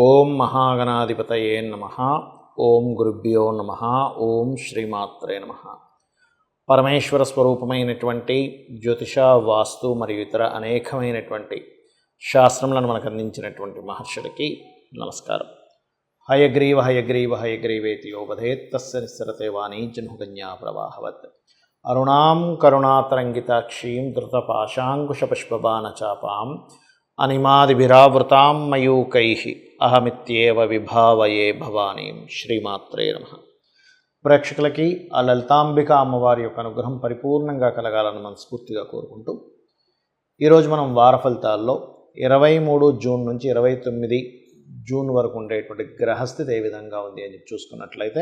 ఓం మహాగణాధిపతయే నమః. ఓం గురుభ్యో నమః. ఓం శ్రీమాత్రే నమః. పరమేశ్వర స్వరూపమైనటువంటి జ్యోతిష, వాస్తు మరియు ఇతర అనేకమైనటువంటి శాస్త్రములను మనకు అందించినటువంటి మహర్షులకి నమస్కారం. హయగ్రీవ హయగ్రీవ హయగ్రీవేతి యోపధేత్ తస్య నిస్సరతే వాణీ జన్మకన్యా ప్రవాహవత్. అరుణాం కరుణాతరంగితాక్షీం ధృతపాశాంకుశపుష్పబాణచాపాం అనిమాదిభిరావృతాం మయూకైః అహమిత్యేవ విభావయే భవానీం. శ్రీమాత్రే నమః. ప్రేక్షకులకి ఆ లలితాంబిక అమ్మవారి యొక్క అనుగ్రహం పరిపూర్ణంగా కలగాలని మనస్ఫూర్తిగా కోరుకుంటూ ఈరోజు మనం వార ఫలితాల్లో 23 జూన్ నుంచి 29 జూన్ వరకు ఉండేటువంటి గ్రహస్థితి ఏ విధంగా ఉంది అని చూసుకున్నట్లయితే,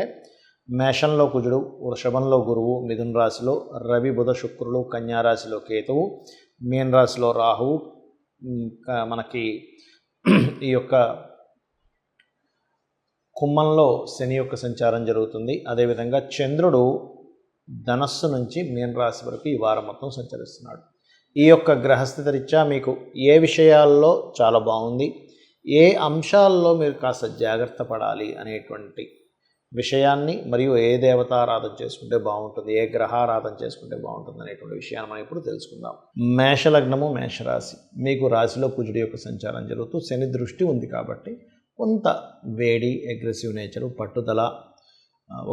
మేషంలో కుజుడు, వృషభంలో గురువు, మిథున రాశిలో రవి, బుధ, శుక్రులు, కన్యా రాశిలో కేతువు, మీన రాశిలో రాహువు, మనకి ఈ యొక్క కుంభంలో శని యొక్క సంచారం జరుగుతుంది. అదేవిధంగా చంద్రుడు ధనస్సు నుంచి మీన రాశి వరకు ఈ వారం మొత్తం సంచరిస్తున్నాడు. ఈ యొక్క గ్రహస్థితి రీత్యా మీకు ఏ విషయాల్లో చాలా బాగుంది, ఏ అంశాల్లో మీరు కాస్త జాగ్రత్త పడాలి అనేటువంటి విషయాన్ని, మరియు ఏ దేవతారాధన చేసుకుంటే బాగుంటుంది, ఏ గ్రహారాధన చేసుకుంటే బాగుంటుంది అనేటువంటి విషయాన్ని మనం ఇప్పుడు తెలుసుకుందాం. మేషలగ్నము, మేషరాశి. మీకు రాశిలో కుజుడి యొక్క సంచారం జరుగుతూ శని దృష్టి ఉంది కాబట్టి కొంత వేడి, అగ్రెసివ్ నేచరు, పట్టుదల,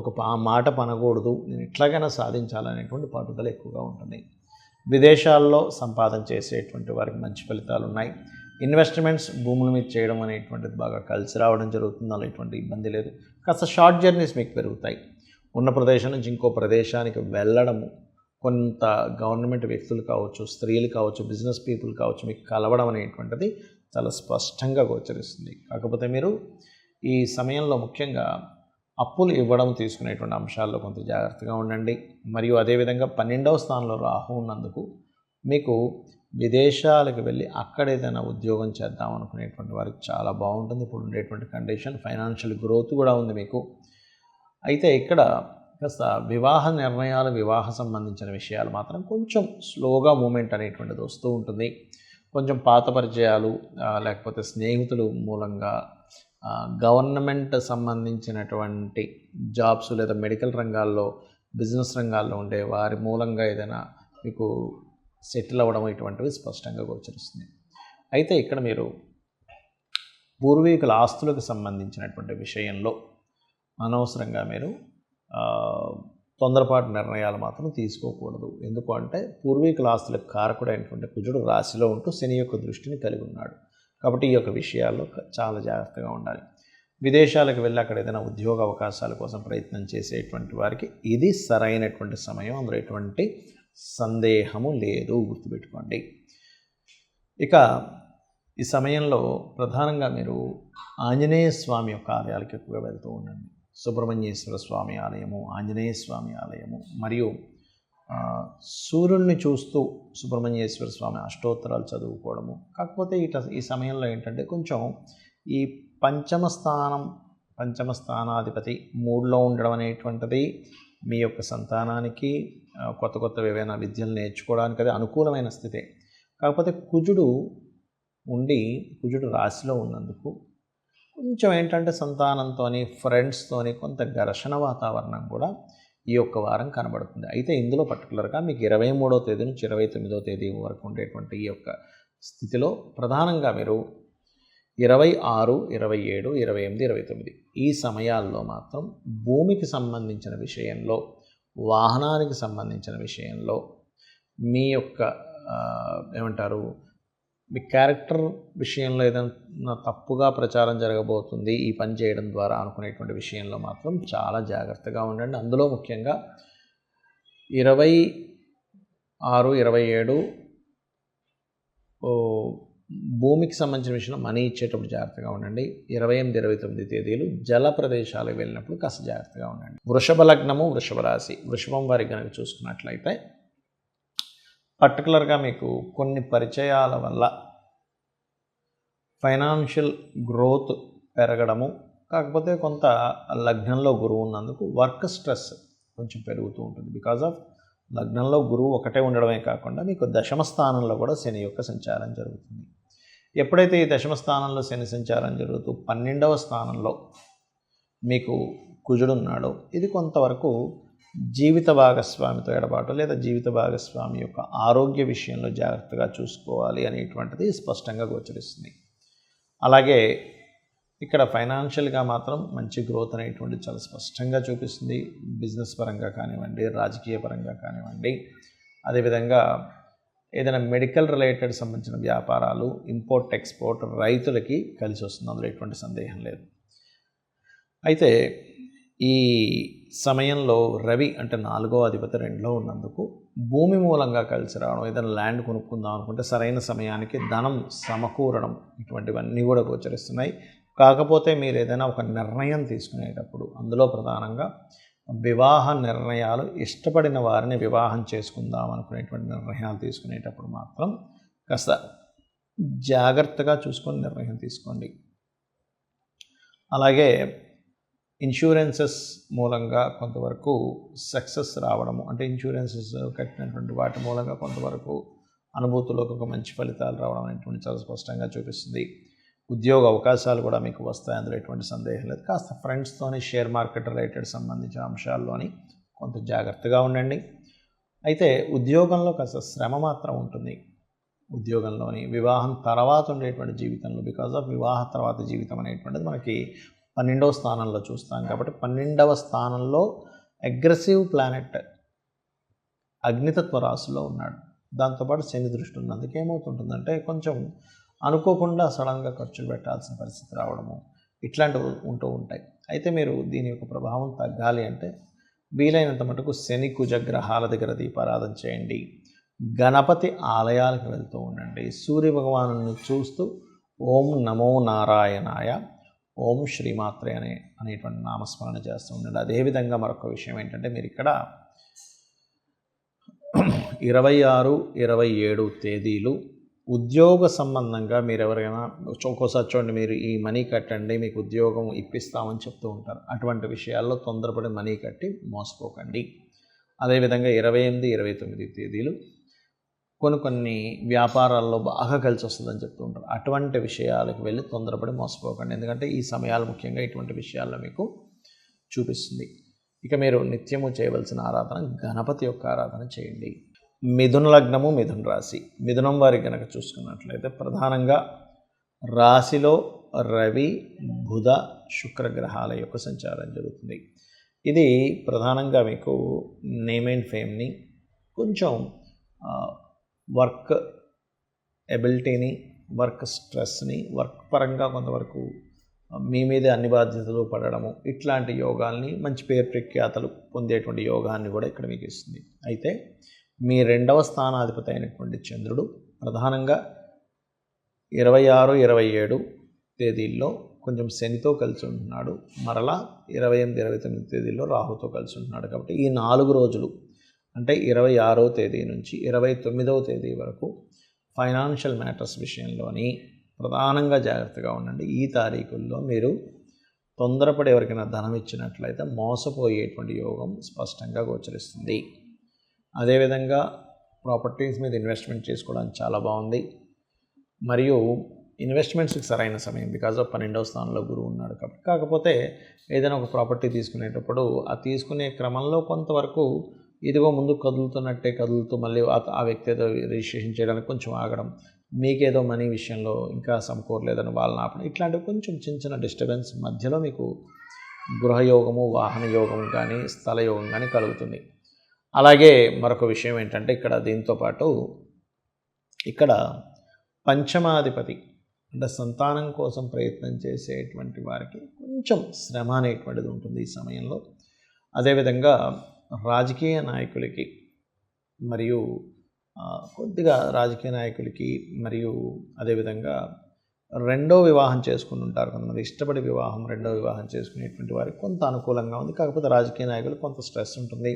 ఒక మాట పనకూడదు, నేను ఎట్లాగైనా సాధించాలనేటువంటి పట్టుదల ఎక్కువగా ఉంటుంది. విదేశాల్లో సంపాదన చేసేటువంటి వారికి మంచి ఫలితాలు ఉన్నాయి. ఇన్వెస్ట్మెంట్స్ భూముల మీద చేయడం అనేటువంటిది బాగా కలిసి రావడం జరుగుతుంది. అలా ఎటువంటి ఇబ్బంది లేదు. కాస్త షార్ట్ జర్నీస్ మీకు పెరుగుతాయి. ఉన్న ప్రదేశం నుంచి ఇంకో ప్రదేశానికి వెళ్ళడము, కొంత గవర్నమెంట్ వ్యక్తులు కావచ్చు, స్త్రీలు కావచ్చు, బిజినెస్ పీపుల్ కావచ్చు, మీకు కలవడం అనేటువంటిది చాలా స్పష్టంగా గోచరిస్తుంది. కాకపోతే మీరు ఈ సమయంలో ముఖ్యంగా అప్పులు ఇవ్వడం, తీసుకునేటువంటి అంశాల్లో కొంత జాగ్రత్తగా ఉండండి. మరియు అదేవిధంగా 12వ స్థానంలో రాహు ఉన్నందుకు మీకు విదేశాలకు వెళ్ళి అక్కడ ఏదైనా ఉద్యోగం చేద్దాం అనుకునేటువంటి వారికి చాలా బాగుంటుంది. ఇప్పుడు ఉండేటువంటి కండిషన్, ఫైనాన్షియల్ గ్రోత్ కూడా ఉంది మీకు. అయితే ఇక్కడ కాస్త వివాహ నిర్ణయాలు, వివాహ సంబంధించిన విషయాలు మాత్రం కొంచెం స్లోగా మూమెంట్ అనేటువంటిది వస్తూ ఉంటుంది. కొంచెం పాత పరిచయాలు, లేకపోతే స్నేహితులు మూలంగా, గవర్నమెంట్ సంబంధించినటువంటి జాబ్స్ లేదా మెడికల్ రంగాల్లో, బిజినెస్ రంగాల్లో ఉండే వారి మూలంగా ఏదైనా మీకు సెటిల్ అవ్వడం ఇటువంటివి స్పష్టంగా గోచరిస్తుంది. అయితే ఇక్కడ మీరు పూర్వీకుల ఆస్తులకు సంబంధించినటువంటి విషయంలో అనవసరంగా మీరు తొందరపాటు నిర్ణయాలు మాత్రం తీసుకోకూడదు. ఎందుకు అంటే పూర్వీకుల ఆస్తులకు కారకుడైనటువంటి కుజుడు రాశిలో ఉంటూ శని యొక్క దృష్టిని కలిగి ఉన్నాడు. కాబట్టి ఈ యొక్క విషయాల్లో చాలా జాగ్రత్తగా ఉండాలి. విదేశాలకు వెళ్ళి అక్కడ ఏదైనా ఉద్యోగ అవకాశాల కోసం ప్రయత్నం చేసేటువంటి వారికి ఇది సరైనటువంటి సమయం, అందులో ఎటువంటి సందేహము లేదు, గుర్తుపెట్టుకోండి. ఇక ఈ సమయంలో ప్రధానంగా మీరు ఆంజనేయ స్వామి యొక్క ఆలయాలకు ఎక్కువగా వెళ్తూ ఉండండి. సుబ్రహ్మణ్యేశ్వర స్వామి ఆలయము, ఆంజనేయ స్వామి ఆలయము, మరియు సూర్యుడిని చూస్తూ సుబ్రహ్మణ్యేశ్వర స్వామి అష్టోత్తరాలు చదువుకోవడము. కాకపోతే ఈ సమయంలో ఏంటంటే కొంచెం ఈ పంచమ స్థానాధిపతి 3లో ఉండడం అనేటువంటిది మీ యొక్క సంతానానికి కొత్త కొత్తవి ఏవైనా విద్యలు నేర్చుకోవడానికి అది అనుకూలమైన స్థితే. కాకపోతే కుజుడు రాశిలో ఉన్నందుకు కొంచెం ఏంటంటే సంతానంతో, ఫ్రెండ్స్తోని కొంత ఘర్షణ వాతావరణం కూడా ఈ యొక్క వారం కనబడుతుంది. అయితే ఇందులో పర్టికులర్గా మీకు 23వ తేదీ నుంచి 29వ తేదీ వరకు ఉండేటువంటి ఈ యొక్క స్థితిలో ప్రధానంగా మీరు 26, 27, 28, 29 ఈ సమయాల్లో మాత్రం భూమికి సంబంధించిన విషయంలో, వాహనానికి సంబంధించిన విషయంలో మీ యొక్క మీ క్యారెక్టర్ విషయంలో ఏదైనా తప్పుగా ప్రచారం జరగబోతుంది ఈ పని చేయడం ద్వారా అనుకునేటువంటి విషయంలో మాత్రం చాలా జాగ్రత్తగా ఉండండి. అందులో ముఖ్యంగా 26, 27 భూమికి సంబంధించిన విషయంలో మనీ ఇచ్చేటప్పుడు జాగ్రత్తగా ఉండండి. 28, 29 తేదీలు జల ప్రదేశాలకు వెళ్ళినప్పుడు కాస్త జాగ్రత్తగా ఉండండి. వృషభ లగ్నము, వృషభ రాశి. వృషభం వారికి కనుక చూసుకున్నట్లయితే పర్టికులర్గా మీకు కొన్ని పరిచయాల వల్ల ఫైనాన్షియల్ గ్రోత్ పెరగడము, కాకపోతే కొంత లగ్నంలో గురువు ఉన్నందుకు వర్క్ స్ట్రెస్ కొంచెం పెరుగుతూ ఉంటుంది. బికాజ్ ఆఫ్ లగ్నంలో గురువు ఒకటే ఉండడమే కాకుండా మీకు దశమ స్థానంలో కూడా శని యొక్క సంచారం జరుగుతుంది. ఎప్పుడైతే ఈ దశమ స్థానంలో శని సంచారం జరుగుతూ 12వ స్థానంలో మీకు కుజుడున్నాడో ఇది కొంతవరకు జీవిత భాగస్వామితో ఎడబాటు లేదా జీవిత భాగస్వామి యొక్క ఆరోగ్య విషయంలో జాగ్రత్తగా చూసుకోవాలి అనేటువంటిది స్పష్టంగా గోచరిస్తుంది. అలాగే ఇక్కడ ఫైనాన్షియల్గా మాత్రం మంచి గ్రోత్ అనేటువంటిది చాలా స్పష్టంగా చూపిస్తుంది. బిజినెస్ పరంగా కానివ్వండి, రాజకీయ పరంగా కానివ్వండి, అదేవిధంగా ఏదైనా మెడికల్ రిలేటెడ్ సంబంధించిన వ్యాపారాలు, ఇంపోర్ట్ ఎక్స్పోర్ట్, రైతులకి కలిసి వస్తుంది, అందులో ఎటువంటి సందేహం లేదు. అయితే ఈ సమయంలో రవి అంటే 4వ అధిపతి 2లో ఉన్నందుకు భూమి మూలంగా కలిసి రావడం, ఏదైనా ల్యాండ్ కొనుక్కుందాం అనుకుంటే సరైన సమయానికి ధనం సమకూరడం, ఇటువంటివన్నీ కూడా గోచరిస్తున్నాయి. కాకపోతే మీరు ఏదైనా ఒక నిర్ణయం తీసుకునేటప్పుడు అందులో ప్రధానంగా వివాహ నిర్ణయాలు, ఇష్టపడిన వారిని వివాహం చేసుకుందాం అనుకునేటువంటి నిర్ణయాలు తీసుకునేటప్పుడు మాత్రం కాస్త జాగ్రత్తగా చూసుకొని నిర్ణయం తీసుకోండి. అలాగే ఇన్సూరెన్సెస్ మూలంగా కొంతవరకు సక్సెస్ రావడము, అంటే ఇన్సూరెన్సెస్ కట్టినటువంటి వాటి మూలంగా కొంతవరకు అనుభూతులకు ఒక మంచి ఫలితాలు రావడం అనేటువంటి చాలా స్పష్టంగా చూపిస్తుంది. ఉద్యోగ అవకాశాలు కూడా మీకు వస్తాయి, అందులో ఎటువంటి సందేహం లేదు. కాస్త ఫ్రెండ్స్తోని షేర్ మార్కెట్ రిలేటెడ్ సంబంధించిన అంశాల్లోని కొంత జాగ్రత్తగా ఉండండి. అయితే ఉద్యోగంలో కాస్త శ్రమ మాత్రం ఉంటుంది. ఉద్యోగంలోని వివాహం తర్వాత ఉండేటువంటి జీవితంలో, బికాజ్ ఆఫ్ వివాహ తర్వాత జీవితం అనేటువంటిది మనకి 12వ స్థానంలో చూస్తాం కాబట్టి 12వ స్థానంలో అగ్రెసివ్ ప్లానెట్ అగ్నితత్వ రాశిలో ఉన్నాడు. దాంతోపాటు శని దృష్టి ఉన్నందుకు ఏమవుతుంటుందంటే కొంచెం అనుకోకుండా సడన్గా ఖర్చులు పెట్టాల్సిన పరిస్థితి రావడము, ఇట్లాంటివి ఉంటూ ఉంటాయి. అయితే మీరు దీని యొక్క ప్రభావం తగ్గాలి అంటే వీలైనంత మటుకు శని కుజ గ్రహాల దగ్గర దీపారాధన చేయండి, గణపతి ఆలయాలకు వెళ్తూ ఉండండి, సూర్య భగవాను చూస్తూ ఓం నమో నారాయణాయ, ఓం శ్రీమాత్రే అనేటువంటి నామస్మరణ చేస్తూ ఉండండి. అదేవిధంగా మరొక విషయం ఏంటంటే మీరు ఇక్కడ 26, 27 తేదీలు ఉద్యోగ సంబంధంగా మీరు ఎవరైనా ఒక్కోసారి చూడండి, మీరు ఈ మనీ కట్టండి మీకు ఉద్యోగం ఇప్పిస్తామని చెప్తూ ఉంటారు. అటువంటి విషయాల్లో తొందరపడి మనీ కట్టి మోసపోకండి. అదేవిధంగా 28, 29 తేదీలు కొన్ని వ్యాపారాల్లో బాగా కలిసి వస్తుందని చెప్తూ ఉంటారు. అటువంటి విషయాలకు వెళ్ళి తొందరపడి మోసపోకండి, ఎందుకంటే ఈ సమయాలు ముఖ్యంగా ఇటువంటి విషయాల్లో మీకు చూపిస్తుంది. ఇక మీరు నిత్యము చేయవలసిన ఆరాధన గణపతి యొక్క ఆరాధన చేయండి. మిథున లగ్నము, మిథున రాశి, మిథునం వారికి కనుక చూసుకున్నట్లయితే ప్రధానంగా రాశిలో రవి, బుధ, శుక్ర గ్రహాల యొక్క సంచారం జరుగుతుంది. ఇది ప్రధానంగా మీకు నేమ్ అండ్ ఫేమ్ని, కొంచెం వర్క్ ఎబిలిటీని, వర్క్ స్ట్రెస్ని, వర్క్ పరంగా కొంతవరకు మీ మీదే అన్ని బాధ్యతలు పడడము, ఇట్లాంటి యోగాల్ని, మంచి పేరు ప్రఖ్యాతలు పొందేటువంటి యోగాన్ని కూడా ఇక్కడ మీకు ఇస్తుంది. అయితే మీ 2వ స్థానాధిపతి అయినటువంటి చంద్రుడు ప్రధానంగా 26, 27 తేదీల్లో కొంచెం శనితో కలిసి ఉంటున్నాడు, మరలా 28, 29 తేదీల్లో రాహుతో కలిసి ఉంటున్నాడు. కాబట్టి ఈ 4 రోజులు అంటే 26వ తేదీ నుంచి 29వ తేదీ వరకు ఫైనాన్షియల్ మ్యాటర్స్ విషయంలోని ప్రధానంగా జాగ్రత్తగా ఉండండి. ఈ తారీఖుల్లో మీరు తొందరపడి ఎవరికైనా ధనం ఇచ్చినట్లయితే మోసపోయేటువంటి యోగం స్పష్టంగా గోచరిస్తుంది. అదేవిధంగా ప్రాపర్టీస్ మీద ఇన్వెస్ట్మెంట్ చేసుకోవడానికి చాలా బాగుంది. మరియు ఇన్వెస్ట్మెంట్స్కి సరైన సమయం, బికాజ్ ఆఫ్ 12వ స్థానంలో గురువు ఉన్నాడు కాబట్టి. కాకపోతే ఏదైనా ఒక ప్రాపర్టీ తీసుకునేటప్పుడు ఆ తీసుకునే క్రమంలో కొంతవరకు ఇదిగో ముందు కదులుతున్నట్టే కదులుతూ మళ్ళీ ఆ వ్యక్తి ఏదో రిజిస్ట్రేషన్ చేయడానికి కొంచెం ఆగడం, మీకేదో మనీ విషయంలో ఇంకా సమకూరలేదని వాళ్ళని ఆపడం, ఇట్లాంటివి కొంచెం చిన్న డిస్టర్బెన్స్ మధ్యలో మీకు గృహయోగము, వాహన యోగం కానీ, స్థల యోగం కానీ కలుగుతుంది. అలాగే మరొక విషయం ఏంటంటే ఇక్కడ దీంతోపాటు ఇక్కడ పంచమాధిపతి అంటే సంతానం కోసం ప్రయత్నం చేసేటువంటి వారికి కొంచెం శ్రమ అనేటువంటిది ఉంటుంది ఈ సమయంలో. అదేవిధంగా రాజకీయ నాయకులకి మరియు కొద్దిగా రాజకీయ నాయకులకి మరియు అదేవిధంగా రెండో వివాహం చేసుకుని ఉంటారు కొంతమంది, ఇష్టపడి వివాహం రెండో వివాహం చేసుకునేటువంటి వారికి కొంత అనుకూలంగా ఉంది. కాకపోతే రాజకీయ నాయకులు కొంత స్ట్రెస్ ఉంటుంది.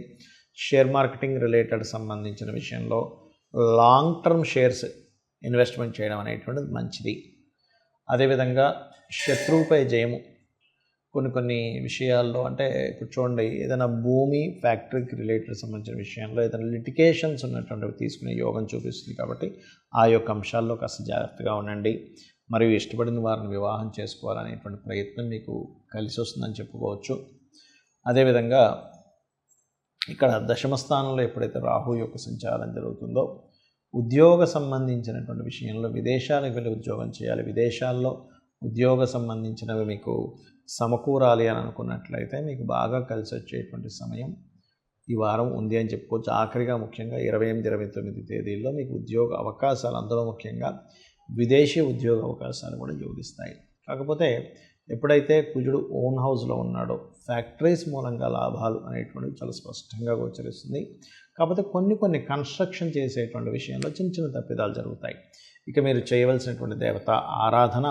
షేర్ మార్కెటింగ్ రిలేటెడ్ సంబంధించిన విషయంలో లాంగ్ టర్మ్ షేర్స్ ఇన్వెస్ట్మెంట్ చేయడం అనేటువంటిది మంచిది. అదేవిధంగా శత్రువుపై జయము, కొన్ని విషయాల్లో అంటే ఇప్పుడు చూడండి, ఏదైనా భూమి ఫ్యాక్టరీకి రిలేటెడ్ సంబంధించిన విషయంలో ఏదైనా లిటికేషన్స్ ఉన్నటువంటివి తీసుకునే యోగం చూపిస్తుంది. కాబట్టి ఆ యొక్క అంశాల్లో కాస్త జాగ్రత్తగా ఉండండి. మరియు ఇష్టపడిన వారిని వివాహం చేసుకోవాలనేటువంటి ప్రయత్నం మీకు కలిసి వస్తుందని చెప్పుకోవచ్చు. అదేవిధంగా ఇక్కడ దశమ స్థానంలో ఎప్పుడైతే రాహు యొక్క సంచారం జరుగుతుందో, ఉద్యోగ సంబంధించినటువంటి విషయంలో విదేశాలకు వెళ్ళి ఉద్యోగం చేయాలి, విదేశాల్లో ఉద్యోగ సంబంధించినవి మీకు సమకూరాలి అని అనుకున్నట్లయితే మీకు బాగా కలిసి వచ్చేటువంటి సమయం ఈ వారం ఉంది అని చెప్పుకోవచ్చు. ఆఖరిగా ముఖ్యంగా 28, 29 తేదీల్లో మీకు ఉద్యోగ అవకాశాలు, అందులో ముఖ్యంగా విదేశీ ఉద్యోగ అవకాశాలు కూడా యోగిస్తాయి. కాకపోతే ఎప్పుడైతే కుజుడు ఓన్ హౌస్లో ఉన్నాడో ఫ్యాక్టరీస్ మూలంగా లాభాలు అనేటువంటివి చాలా స్పష్టంగా గోచరిస్తుంది. కాకపోతే కొన్ని కన్స్ట్రక్షన్ చేసేటువంటి విషయంలో చిన్న తప్పిదాలు జరుగుతాయి. ఇక మీరు చేయవలసినటువంటి దేవత ఆరాధన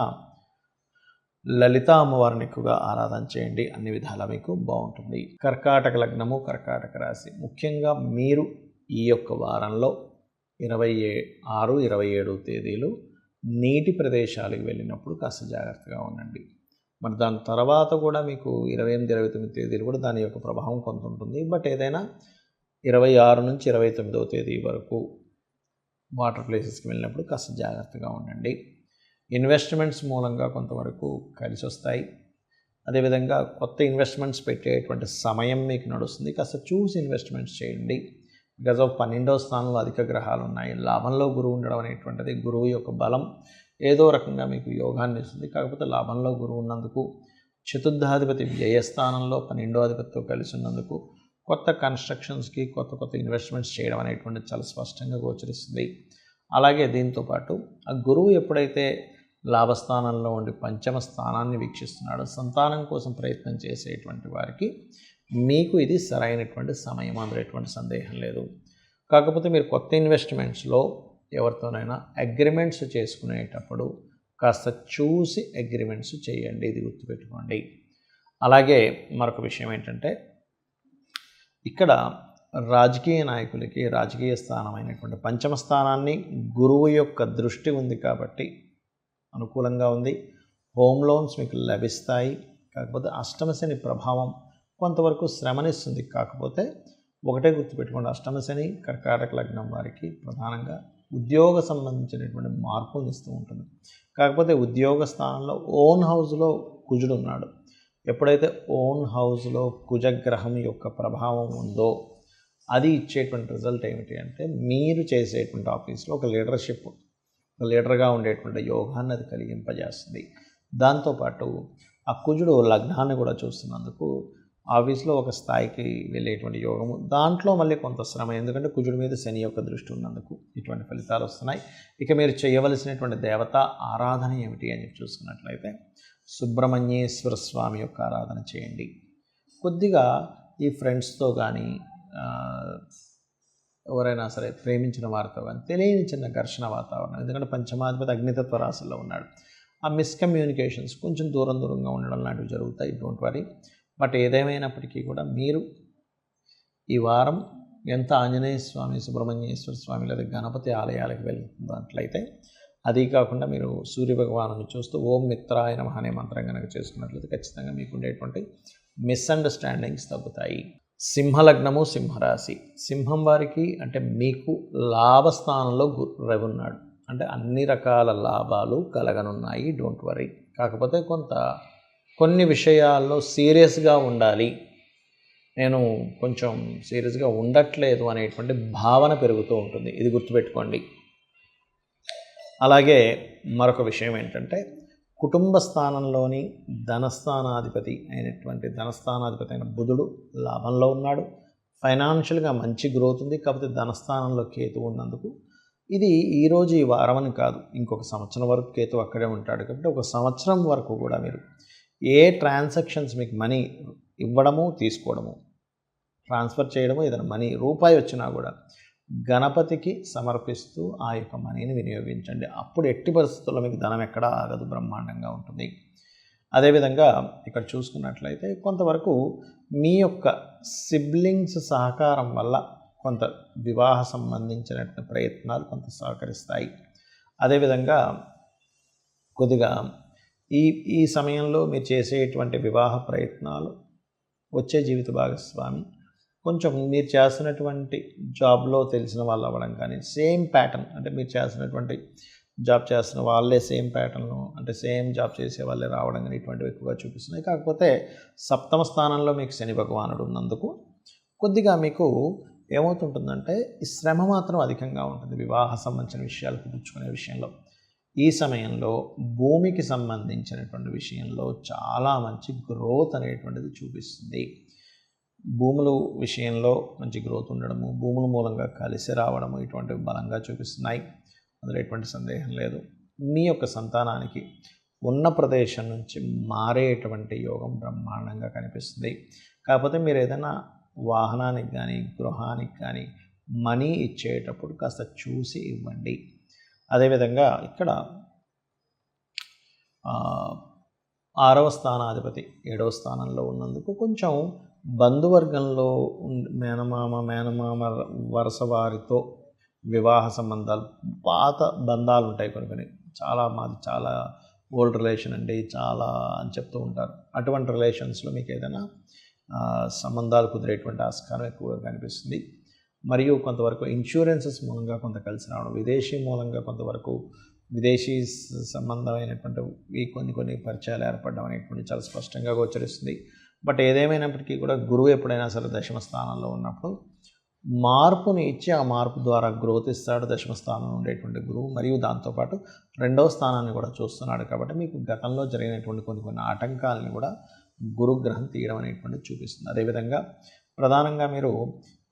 లలితా అమ్మవారిని ఎక్కువగా ఆరాధన చేయండి, అన్ని విధాలా మీకు బాగుంటుంది. కర్కాటక లగ్నము, కర్కాటక రాశి. ముఖ్యంగా మీరు ఈ యొక్క వారంలో 26, 27 తేదీలు నీటి ప్రదేశాలకు వెళ్ళినప్పుడు కాస్త జాగ్రత్తగా ఉండండి. మరి దాని తర్వాత కూడా మీకు 28, 29 తేదీలు కూడా దాని యొక్క ప్రభావం కొంత ఉంటుంది. బట్ ఏదైనా 26 నుంచి 29వ తేదీ వరకు వాటర్ ప్లేసెస్కి వెళ్ళినప్పుడు కాస్త జాగ్రత్తగా ఉండండి. ఇన్వెస్ట్మెంట్స్ మూలంగా కొంతవరకు కలిసి వస్తాయి. అదేవిధంగా కొత్త ఇన్వెస్ట్మెంట్స్ పెట్టేటువంటి సమయం మీకు నడుస్తుంది. కాస్త చూసి ఇన్వెస్ట్మెంట్స్ చేయండి. బికాజ్ ఆఫ్ 12వ స్థానంలో అధిక గ్రహాలు ఉన్నాయి. లాభంలో గురువు ఉండడం అనేటువంటిది గురువు యొక్క బలం ఏదో రకంగా మీకు యోగాన్ని ఇస్తుంది. కాకపోతే లాభంలో గురువు ఉన్నందుకు, చతుర్థాధిపతి వ్యయస్థానంలో 12వ అధిపతితో కలిసి ఉన్నందుకు కొత్త కన్స్ట్రక్షన్స్కి కొత్త ఇన్వెస్ట్మెంట్స్ చేయడం అనేటువంటిది చాలా స్పష్టంగా గోచరిస్తుంది. అలాగే దీంతోపాటు ఆ గురువు ఎప్పుడైతే లాభస్థానంలో ఉండి పంచమ స్థానాన్ని వీక్షిస్తున్నాడో, సంతానం కోసం ప్రయత్నం చేసేటువంటి వారికి మీకు ఇది సరైనటువంటి సమయం, అందులో ఎటువంటి సందేహం లేదు. కాకపోతే మీరు కొత్త ఇన్వెస్ట్మెంట్స్లో ఎవరితోనైనా అగ్రిమెంట్స్ చేసుకునేటప్పుడు కాస్త చూసి అగ్రిమెంట్స్ చేయండి, ఇది గుర్తుపెట్టుకోండి. అలాగే మరొక విషయం ఏంటంటే, ఇక్కడ రాజకీయ నాయకులకి రాజకీయ స్థానమైనటువంటి పంచమ స్థానాన్ని గురువు యొక్క దృష్టి ఉంది కాబట్టి అనుకూలంగా ఉంది. హోమ్ లోన్స్ మీకు లభిస్తాయి. కాకపోతే అష్టమ శని ప్రభావం కొంతవరకు శ్రమనిస్తుంది. కాకపోతే ఒకటే గుర్తుపెట్టుకోండి, అష్టమ శని కర్కాటక లగ్నం వారికి ప్రధానంగా ఉద్యోగ సంబంధించినటువంటి మార్పులను ఇస్తూ ఉంటుంది. కాకపోతే ఉద్యోగ స్థానంలో ఓన్ హౌస్లో కుజుడు ఉన్నాడు. ఎప్పుడైతే ఓన్ హౌస్లో కుజగ్రహం యొక్క ప్రభావం ఉందో అది ఇచ్చేటువంటి రిజల్ట్ ఏమిటి అంటే, మీరు చేసేటువంటి ఆఫీస్లో ఒక లీడర్గా ఉండేటువంటి యోగాన్ని అది కలిగింపజేస్తుంది. దాంతోపాటు ఆ కుజుడు లగ్నాన్ని కూడా చూస్తున్నందుకు ఆఫీస్లో ఒక స్థాయికి వెళ్ళేటువంటి యోగము, దాంట్లో మళ్ళీ కొంత శ్రమ, ఎందుకంటే కుజుడి మీద శని యొక్క దృష్టి ఉన్నందుకు ఇటువంటి ఫలితాలు వస్తున్నాయి. ఇక మీరు చేయవలసినటువంటి దేవత ఆరాధన ఏమిటి అని చూసుకున్నట్లయితే సుబ్రహ్మణ్యేశ్వర స్వామి యొక్క ఆరాధన చేయండి. కొద్దిగా ఈ ఫ్రెండ్స్తో కానీ ఎవరైనా సరే ప్రేమించిన వారితో కానీ తెలియని చిన్న ఘర్షణ వాతావరణం, ఎందుకంటే పంచమాధిపతి అగ్నితత్వ రాశిలో ఉన్నాడు. ఆ మిస్కమ్యూనికేషన్స్ కొంచెం దూరంగా ఉండడం లాంటివి జరుగుతాయి. Don't worry. బట్ ఏదేమైనప్పటికీ కూడా మీరు ఈ వారం ఎంత ఆంజనేయ స్వామి, సుబ్రహ్మణ్యేశ్వర స్వామి లేదా గణపతి ఆలయాలకు వెళ్తున్నట్లయితే, అది కాకుండా మీరు సూర్య భగవాను చూస్తూ ఓం మిత్రాయ నమః అనే మంత్రం కనుక చేసుకున్నట్లయితే ఖచ్చితంగా మీకు ఉండేటువంటి మిస్అండర్స్టాండింగ్స్ తగ్గుతాయి. సింహలగ్నము, సింహరాశి. సింహం వారికి అంటే మీకు లాభస్థానంలో రవి ఉన్నాడు, అంటే అన్ని రకాల లాభాలు కలగనున్నాయి. Don't worry. కాకపోతే కొన్ని విషయాల్లో సీరియస్గా ఉండాలి, నేను కొంచెం సీరియస్గా ఉండట్లేదు అనేటువంటి భావన పెరుగుతూ ఉంటుంది, ఇది గుర్తుపెట్టుకోండి. అలాగే మరొక విషయం ఏంటంటే, కుటుంబ స్థానంలోని ధనస్థానాధిపతి అయిన బుధుడు లాభంలో ఉన్నాడు. ఫైనాన్షియల్గా మంచి గ్రోత్ ఉంది. కాకపోతే ధనస్థానంలో కేతు ఉన్నందుకు ఇది ఈరోజు ఈ వారం అని కాదు, ఇంకొక సంవత్సరం వరకు కేతు అక్కడే ఉంటాడు. కాబట్టి ఒక సంవత్సరం వరకు కూడా మీరు ఏ ట్రాన్సాక్షన్స్, మీకు మనీ ఇవ్వడము, తీసుకోవడము, ట్రాన్స్ఫర్ చేయడము, ఏదైనా మనీ రూపాయి వచ్చినా కూడా గణపతికి సమర్పిస్తూ ఆ యొక్క మనీని వినియోగించండి. అప్పుడు ఎట్టి పరిస్థితుల్లో మీకు ధనం ఎక్కడా ఆగదు, బ్రహ్మాండంగా ఉంటుంది. అదేవిధంగా ఇక్కడ చూసుకున్నట్లయితే కొంతవరకు మీ యొక్క సిబ్లింగ్స్ సహకారం వల్ల కొంత వివాహ సంబంధించినటువంటి ప్రయత్నాలు కొంత సహకరిస్తాయి. అదేవిధంగా కొద్దిగా ఈ ఈ సమయంలో మీరు చేసేటువంటి వివాహ ప్రయత్నాలు, వచ్చే జీవిత భాగస్వామి కొంచెం మీరు చేస్తున్నటువంటి జాబ్లో తెలిసిన వాళ్ళు అవ్వడం కానీ, సేమ్ ప్యాటర్న్ అంటే మీరు చేస్తున్నటువంటి జాబ్ చేస్తున్న వాళ్ళే సేమ్ ప్యాటర్న్లో అంటే సేమ్ జాబ్ చేసే వాళ్ళే రావడం కానీ ఇటువంటివి ఎక్కువగా చూపిస్తున్నాయి. కాకపోతే సప్తమ స్థానంలో మీకు శని భగవానుడు ఉన్నందుకు కొద్దిగా మీకు ఏమవుతుంటుందంటే ఈ శ్రమ మాత్రం అధికంగా ఉంటుంది వివాహ సంబంధించిన విషయాలు కుదుర్చుకునే విషయంలో. ఈ సమయంలో భూమికి సంబంధించినటువంటి విషయంలో చాలా మంచి గ్రోత్ అనేటువంటిది చూపిస్తుంది. భూముల విషయంలో మంచి గ్రోత్ ఉండడము, భూముల మూలంగా కలిసి రావడము ఇటువంటివి బలంగా చూపిస్తున్నాయి. అందులో ఎటువంటి సందేహం లేదు. మీ యొక్క సంతానానికి ఉన్న ప్రదేశం నుంచి మారేటువంటి యోగం బ్రహ్మాండంగా కనిపిస్తుంది. కాకపోతే మీరు ఏదైనా వాహనానికి కానీ గృహానికి కానీ మనీ ఇచ్చేటప్పుడు కాస్త చూసి ఇవ్వండి. అదేవిధంగా ఇక్కడ 6వ స్థానాధిపతి 7వ స్థానంలో ఉన్నందుకు కొంచెం బంధువర్గంలో మేనమామ వరుస వారితో వివాహ సంబంధాలు, పాత బంధాలు ఉంటాయి కొన్ని మాది చాలా ఓల్డ్ రిలేషన్ అండి చాలా అని చెప్తూ ఉంటారు. అటువంటి రిలేషన్స్లో మీకు ఏదైనా సంబంధాలు కుదిరేటువంటి ఆస్కారం ఎక్కువగా కనిపిస్తుంది. మరియు కొంతవరకు ఇన్సూరెన్సెస్ మూలంగా కొంత కలిసి రావడం, విదేశీ మూలంగా కొంతవరకు విదేశీ సంబంధమైనటువంటి కొన్ని పరిచయాలు ఏర్పడడం అనేటువంటి చాలా స్పష్టంగా గోచరిస్తుంది. బట్ ఏదేమైనప్పటికీ కూడా గురువు ఎప్పుడైనా సరే దశమ స్థానంలో ఉన్నప్పుడు మార్పుని ఇచ్చి ఆ మార్పు ద్వారా గ్రోత్ ఇస్తాడు. దశమ స్థానంలో ఉండేటువంటి గురువు మరియు దాంతోపాటు 2వ స్థానాన్ని కూడా చూస్తున్నాడు. కాబట్టి మీకు గతంలో జరిగినటువంటి కొన్ని ఆటంకాలని కూడా గురుగ్రహం తీయడం అనేటువంటిది చూపిస్తుంది. అదేవిధంగా ప్రధానంగా మీరు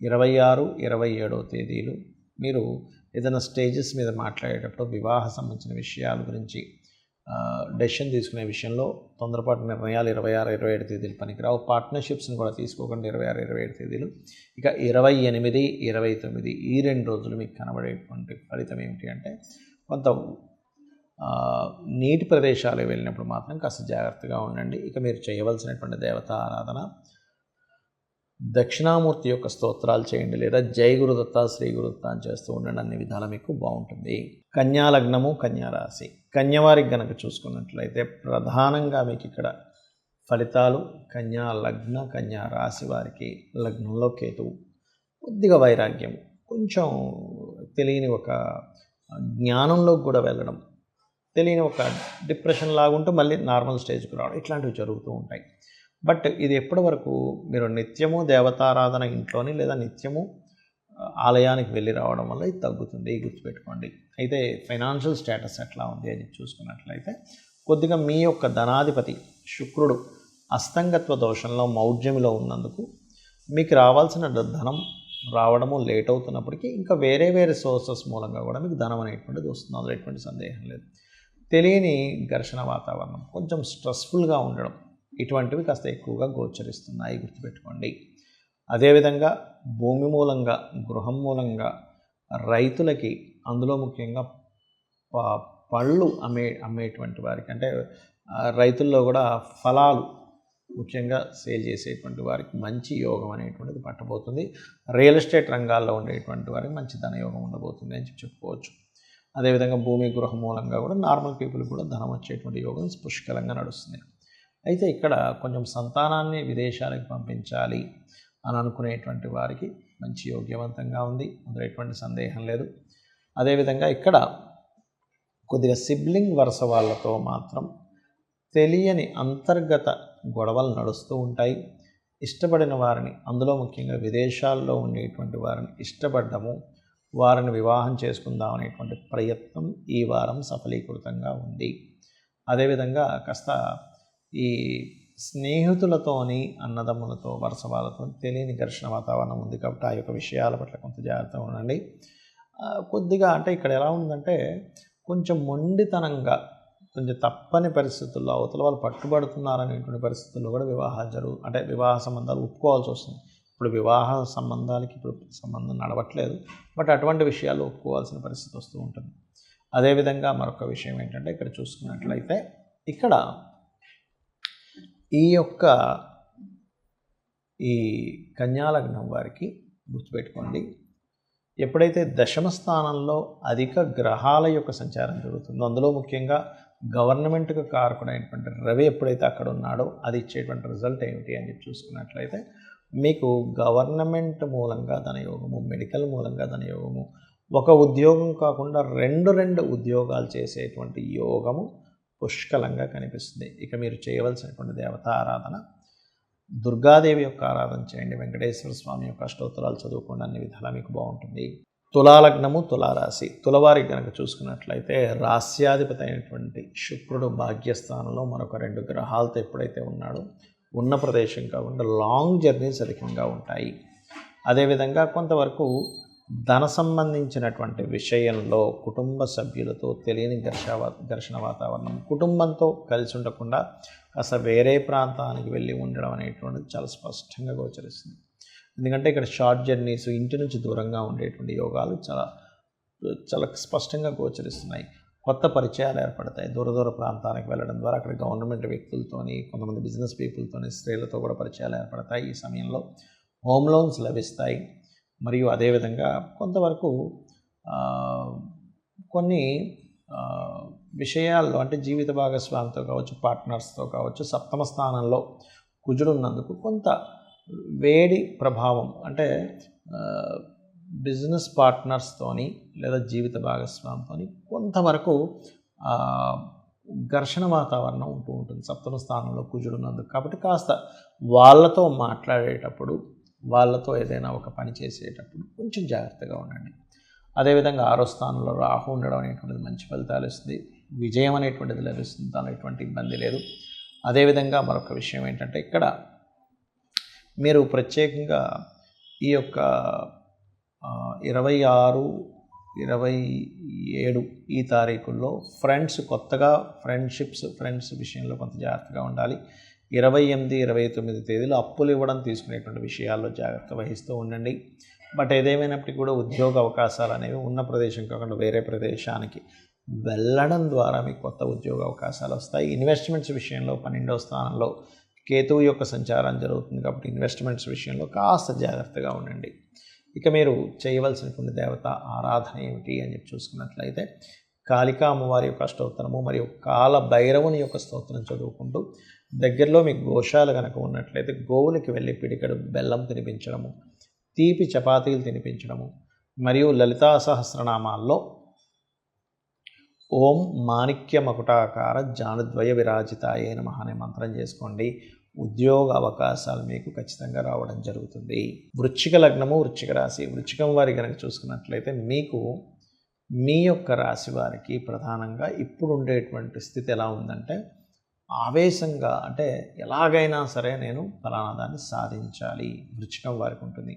26, 27వ తేదీలు మీరు ఏదైనా స్టేజెస్ మీద మాట్లాడేటప్పుడు వివాహ సంబంధించిన విషయాల గురించి డెసిషన్ తీసుకునే విషయంలో తొందరపాటు నిర్ణయాలు 26, 27 తేదీలు పనికిరావు. పార్ట్నర్షిప్స్ని కూడా తీసుకోకుండా 26, 27 తేదీలు. ఇక 28, 29 ఈ 2 రోజులు మీకు కనబడేటువంటి ఫలితం ఏమిటి అంటే కొంత నీటి ప్రదేశాలు వెళ్ళినప్పుడు మాత్రం కాస్త జాగ్రత్తగా ఉండండి. ఇక మీరు చేయవలసినటువంటి దేవతా ఆరాధన దక్షిణామూర్తి యొక్క స్తోత్రాలు చేయండి, లేదా జై గురుదత్త శ్రీ గురుదత్త అని చేస్తూ ఉండండి. అన్ని విధాలు మీకు బాగుంటుంది. కన్యా లగ్నము, కన్యా రాశి. కన్యవారికి గనక చూసుకున్నట్లయితే ప్రధానంగా మీకు ఇక్కడ ఫలితాలు కన్యా లగ్న, కన్యా రాశి వారికి లగ్నంలో కేతువు, కొద్దిగా వైరాగ్యం, కొంచెం తెలియని ఒక జ్ఞానంలో కూడా వెళ్ళడం, తెలియని ఒక డిప్రెషన్ లాగుంటూ మళ్ళీ నార్మల్ స్టేజ్కి రావడం, ఇట్లాంటివి జరుగుతూ ఉంటాయి. బట్ ఇది ఎప్పటి వరకు మీరు నిత్యము దేవతారాధన ఇంట్లోని లేదా నిత్యము ఆలయానికి వెళ్ళి రావడం వల్ల ఇది తగ్గుతుంది, గుర్తుపెట్టుకోండి. అయితే ఫైనాన్షియల్ స్టేటస్ ఎట్లా ఉంది అని చూసుకున్నట్లయితే కొద్దిగా మీ యొక్క ధనాధిపతి శుక్రుడు అస్తంగత్వ దోషంలో మౌఢ్యమిలో ఉన్నందుకు మీకు రావాల్సిన ధనం రావడము లేట్ అవుతున్నప్పటికీ ఇంకా వేరే సోర్సెస్ మూలంగా కూడా మీకు ధనం అనేటువంటిది వస్తుంది. అందులో ఎటువంటి సందేహం లేదు. తెలియని ఘర్షణ వాతావరణం, కొంచెం స్ట్రెస్ఫుల్గా ఉండడం ఇటువంటివి కాస్త ఎక్కువగా గోచరిస్తున్నాయి, గుర్తుపెట్టుకోండి. అదేవిధంగా భూమి మూలంగా గృహం మూలంగా రైతులకి, అందులో ముఖ్యంగా పళ్ళు అమ్మేటువంటి వారికి, అంటే రైతుల్లో కూడా ఫలాలు ముఖ్యంగా సేల్ చేసేటువంటి వారికి మంచి యోగం అనేటువంటిది పట్టబోతుంది. రియల్ ఎస్టేట్ రంగాల్లో ఉండేటువంటి వారికి మంచి ధనయోగం ఉండబోతుంది అని చెప్పుకోవచ్చు. అదేవిధంగా భూమి గృహ మూలంగా కూడా నార్మల్ పీపుల్ కూడా ధనం వచ్చేటువంటి యోగం పుష్కలంగా నడుస్తుంది. అయితే ఇక్కడ కొంచెం సంతానాన్ని విదేశాలకు పంపించాలి అని అనుకునేటువంటి వారికి మంచి యోగ్యవంతంగా ఉంది, అందులో ఎటువంటి సందేహం లేదు. అదేవిధంగా ఇక్కడ కొద్దిగా సిబ్లింగ్ వరుస వాళ్ళతో మాత్రం తెలియని అంతర్గత గొడవలు నడుస్తూ ఉంటాయి. ఇష్టపడిన వారిని, అందులో ముఖ్యంగా విదేశాల్లో ఉండేటువంటి వారిని ఇష్టపడ్డము, వారిని వివాహం చేసుకుందాం అనేటువంటి ప్రయత్నం ఈ వారం సఫలీకృతంగా ఉంది. అదేవిధంగా కాస్త ఈ స్నేహితులతోని, అన్నదమ్ములతో, వరుస వాళ్ళతో తెలియని ఘర్షణ వాతావరణం ఉంది. కాబట్టి ఆ యొక్క విషయాల పట్ల కొంత జాగ్రత్తగా ఉండండి. కొద్దిగా అంటే ఇక్కడ ఎలా ఉందంటే కొంచెం మొండితనంగా, కొంచెం తప్పని పరిస్థితుల్లో అవతల వాళ్ళు పట్టుబడుతున్నారనేటువంటి పరిస్థితుల్లో కూడా వివాహ సంబంధాలు ఒప్పుకోవాల్సి వస్తుంది. ఇప్పుడు వివాహ సంబంధాలకి ఇప్పుడు సంబంధం నడవట్లేదు, బట్ అటువంటి విషయాలు ఒప్పుకోవాల్సిన పరిస్థితి వస్తూ ఉంటుంది. అదేవిధంగా మరొక విషయం ఏంటంటే ఇక్కడ చూసుకున్నట్లయితే ఇక్కడ ఈ కన్యాలగ్నం వారికి గుర్తుపెట్టుకోండి, ఎప్పుడైతే దశమ స్థానంలో అధిక గ్రహాల యొక్క సంచారం జరుగుతుందో, అందులో ముఖ్యంగా గవర్నమెంట్కు కారకుడైనటువంటి రవి ఎప్పుడైతే అక్కడ ఉన్నాడో అది ఇచ్చేటువంటి రిజల్ట్ ఏమిటి అని చెప్పి చూసుకున్నట్లయితే మీకు గవర్నమెంట్ మూలంగా ధనయోగము, మెడికల్ మూలంగా ధనయోగము, ఒక ఉద్యోగం కాకుండా రెండు ఉద్యోగాలు చేసేటువంటి యోగము పుష్కలంగా కనిపిస్తుంది. ఇక మీరు చేయవలసినటువంటి దేవతా ఆరాధన దుర్గాదేవి యొక్క ఆరాధన చేయండి. వెంకటేశ్వర స్వామి యొక్క అష్టోత్తరాలు చదువుకోండి. అన్ని విధాలా మీకు బాగుంటుంది. తులాలగ్నము, తులారాశి. తులవారికి కనుక చూసుకున్నట్లయితే రాస్యాధిపతి అయినటువంటి శుక్రుడు భాగ్యస్థానంలో మరొక 2 గ్రహాలతో ఎప్పుడైతే ఉన్నాడో ఉన్న ప్రదేశం కాకుండా లాంగ్ జర్నీస్ అధికంగా ఉంటాయి. అదేవిధంగా కొంతవరకు ధన సంబంధించినటువంటి విషయంలో కుటుంబ సభ్యులతో తెలియని ఘర్షణ వాతావరణం, కుటుంబంతో కలిసి ఉండకుండా కాస్త వేరే ప్రాంతానికి వెళ్ళి ఉండడం అనేటువంటిది చాలా స్పష్టంగా గోచరిస్తుంది. ఎందుకంటే ఇక్కడ షార్ట్ జర్నీస్, ఇంటి నుంచి దూరంగా ఉండేటువంటి యోగాలు చాలా స్పష్టంగా గోచరిస్తున్నాయి. కొత్త పరిచయాలు ఏర్పడతాయి. దూర ప్రాంతానికి వెళ్ళడం ద్వారా అక్కడ గవర్నమెంట్ వ్యక్తులతోని, కొంతమంది బిజినెస్ పీపుల్తోని, స్త్రీలతో కూడా పరిచయాలు ఏర్పడతాయి. ఈ సమయంలో హోమ్ లోన్స్ లభిస్తాయి. మరియు అదేవిధంగా కొంతవరకు కొన్ని విషయాల్లో అంటే జీవిత భాగస్వామితో కావచ్చు, పార్ట్నర్స్తో కావచ్చు, సప్తమ స్థానంలో కుజుడున్నందుకు కొంత వేడి ప్రభావం అంటే బిజినెస్ పార్ట్నర్స్తోని లేదా జీవిత భాగస్వామితోని కొంతవరకు ఘర్షణ వాతావరణం ఉంటూ ఉంటుంది సప్తమ స్థానంలో కుజుడున్నందుకు. కాబట్టి కాస్త వాళ్ళతో మాట్లాడేటప్పుడు, వాళ్ళతో ఏదైనా ఒక పని చేసేటప్పుడు కొంచెం జాగ్రత్తగా ఉండండి. అదేవిధంగా 6వ స్థానంలో రాహు ఉండడం అనేటువంటిది మంచి ఫలితాలు ఇస్తుంది. విజయం అనేటువంటిది లభిస్తుంది, దానిలో ఎటువంటి ఇబ్బంది లేదు. అదేవిధంగా మరొక విషయం ఏంటంటే ఇక్కడ మీరు ప్రత్యేకంగా ఈ యొక్క 26, 27 ఈ తారీఖుల్లో కొత్తగా ఫ్రెండ్స్ విషయంలో కొంత జాగ్రత్తగా ఉండాలి. 28, 29 తేదీలు అప్పులు ఇవ్వడం, తీసుకునేటువంటి విషయాల్లో జాగ్రత్త వహిస్తూ ఉండండి. బట్ ఏదేమైనప్పటికీ కూడా ఉద్యోగ అవకాశాలు అనేవి ఉన్న ప్రదేశం కాకుండా వేరే ప్రదేశానికి వెళ్ళడం ద్వారా మీకు కొత్త ఉద్యోగ అవకాశాలు వస్తాయి. ఇన్వెస్ట్మెంట్స్ విషయంలో 12వ స్థానంలో కేతువు యొక్క సంచారం జరుగుతుంది కాబట్టి ఇన్వెస్ట్మెంట్స్ విషయంలో కాస్త జాగ్రత్తగా ఉండండి. ఇక మీరు చేయవలసినటువంటి దేవత ఆరాధన ఏమిటి అని చెప్పి చూసుకున్నట్లయితే కాళికా అమ్మవారి యొక్క అష్టోత్తరము మరియు కాల భైరవుని యొక్క స్తోత్రం చదువుకుంటూ దగ్గరలో మీకు గోశాల కనుక ఉన్నట్లయితే గోవులకి వెళ్ళి పిడికడు బెల్లం తినిపించడము, తీపి చపాతీలు తినిపించడము మరియు లలితా సహస్రనామాల్లో ఓం మాణిక్య మకుటాకార జానుద్వయ విరాజితాయే నమః అనే మంత్రం చేసుకోండి. ఉద్యోగ అవకాశాలు మీకు ఖచ్చితంగా రావడం జరుగుతుంది. వృశ్చిక లగ్నము, వృశ్చిక రాశి. వృశ్చికం వారి కనుక చూసుకున్నట్లయితే మీకు మీ యొక్క రాశి వారికి ప్రధానంగా ఇప్పుడు ఉండేటువంటి స్థితి ఎలా ఉందంటే ఆవేశంగా, అంటే ఎలాగైనా సరే నేను ఫలానా దాన్ని సాధించాలి వృశ్చికం వారికి ఉంటుంది.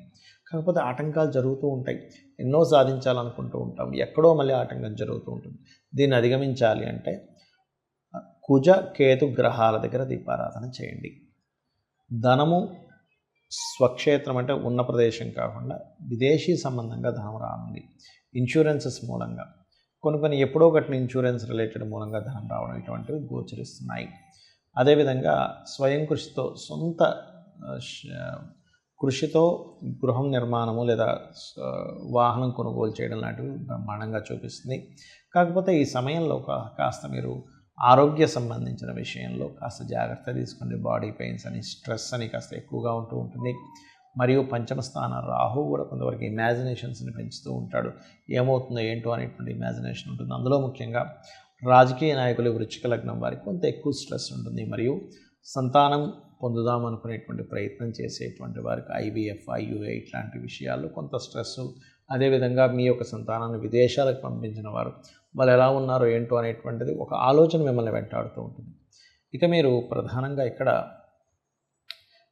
కాకపోతే ఆటంకాలు జరుగుతూ ఉంటాయి. ఎన్నో సాధించాలనుకుంటూ ఉంటాం, ఎక్కడో మళ్ళీ ఆటంకం జరుగుతూ ఉంటుంది. దీన్ని అధిగమించాలి అంటే కుజ కేతు గ్రహాల దగ్గర దీపారాధన చేయండి. ధనము స్వక్షేత్రం అంటే ఉన్న ప్రదేశం కాకుండా విదేశీ సంబంధంగా ధనం రానుంది. ఇన్సూరెన్సెస్ మూలంగా కొన్ని ఎప్పుడో కట్టిన ఇన్సూరెన్స్ రిలేటెడ్ మూలంగా ధనం రావడం ఇటువంటివి గోచరిస్తున్నాయి. అదేవిధంగా స్వయం కృషితో, సొంత కృషితో గృహం నిర్మాణము లేదా వాహనం కొనుగోలు చేయడం లాంటివి బ్రహ్మాండంగా చూపిస్తుంది. కాకపోతే ఈ సమయంలో కాస్త మీరు ఆరోగ్య సంబంధించిన విషయంలో కాస్త జాగ్రత్త తీసుకోండి. బాడీ పెయిన్స్ అని, స్ట్రెస్ అని కాస్త ఎక్కువగా ఉంటూ ఉంటుంది. మరియు పంచమ స్థానం రాహు కూడా కొంతవరకు ఇమాజినేషన్స్ని పెంచుతూ ఉంటాడు. ఏమవుతుందో ఏంటో అనేటువంటి ఇమాజినేషన్ ఉంటుంది. అందులో ముఖ్యంగా రాజకీయ నాయకులు, వృశ్చిక లగ్నం వారికి కొంత ఎక్కువ స్ట్రెస్ ఉంటుంది. మరియు సంతానం పొందుదాం అనుకునేటువంటి ప్రయత్నం చేసేటువంటి వారికి IVF, IUI ఇట్లాంటి విషయాల్లో కొంత స్ట్రెస్. అదేవిధంగా మీ యొక్క సంతానాన్ని విదేశాలకు పంపించిన వారు వాళ్ళు ఎలా ఉన్నారో ఏంటో అనేటువంటిది ఒక ఆలోచన మిమ్మల్ని వెంటాడుతూ ఉంటుంది. ఇక మీరు ప్రధానంగా ఇక్కడ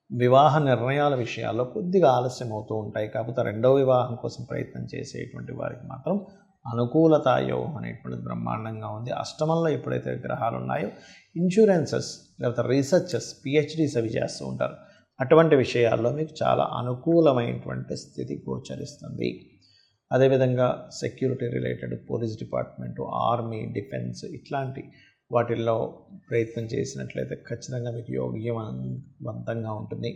వివాహ నిర్ణయాల విషయాల్లో కొద్దిగా ఆలస్యం అవుతూ ఉంటాయి. కాకపోతే రెండవ వివాహం కోసం ప్రయత్నం చేసేటువంటి వారికి మాత్రం అనుకూలతా యోగం అనేటువంటిది బ్రహ్మాండంగా ఉంది. అష్టమంలో ఎప్పుడైతే గ్రహాలు ఉన్నాయో ఇన్సూరెన్సెస్ లేకపోతే రీసెర్చెస్, PhDs అవి చేస్తూ ఉంటారు. అటువంటి విషయాల్లో మీకు చాలా అనుకూలమైనటువంటి స్థితి గోచరిస్తుంది. అదేవిధంగా security related, police department, army, defence ఇట్లాంటి వాటిల్లో ప్రయత్నం చేసినట్లయితే ఖచ్చితంగా మీకు యోగ్యవంతంగా ఉంటుంది.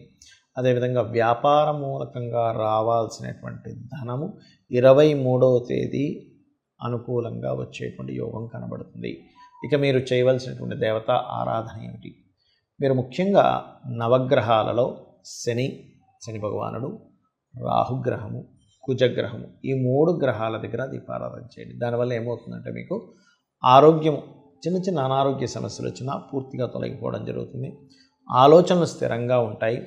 అదేవిధంగా వ్యాపార మూలకంగా రావాల్సినటువంటి ధనము 23వ తేదీ అనుకూలంగా వచ్చేటువంటి యోగం కనబడుతుంది. ఇక మీరు చేయవలసినటువంటి దేవత ఆరాధన ఏమిటి? మీరు ముఖ్యంగా నవగ్రహాలలో శని భగవానుడు, రాహుగ్రహము, కుజగ్రహము ఈ 3 గ్రహాల దగ్గర దీపారాధన చేయండి. దానివల్ల ఏమవుతుందంటే మీకు ఆరోగ్యము చిన్న చిన్న అనారోగ్య సమస్యలు వచ్చినా పూర్తిగా తొలగిపోవడం జరుగుతుంది. ఆలోచనలు స్థిరంగా ఉంటాయి.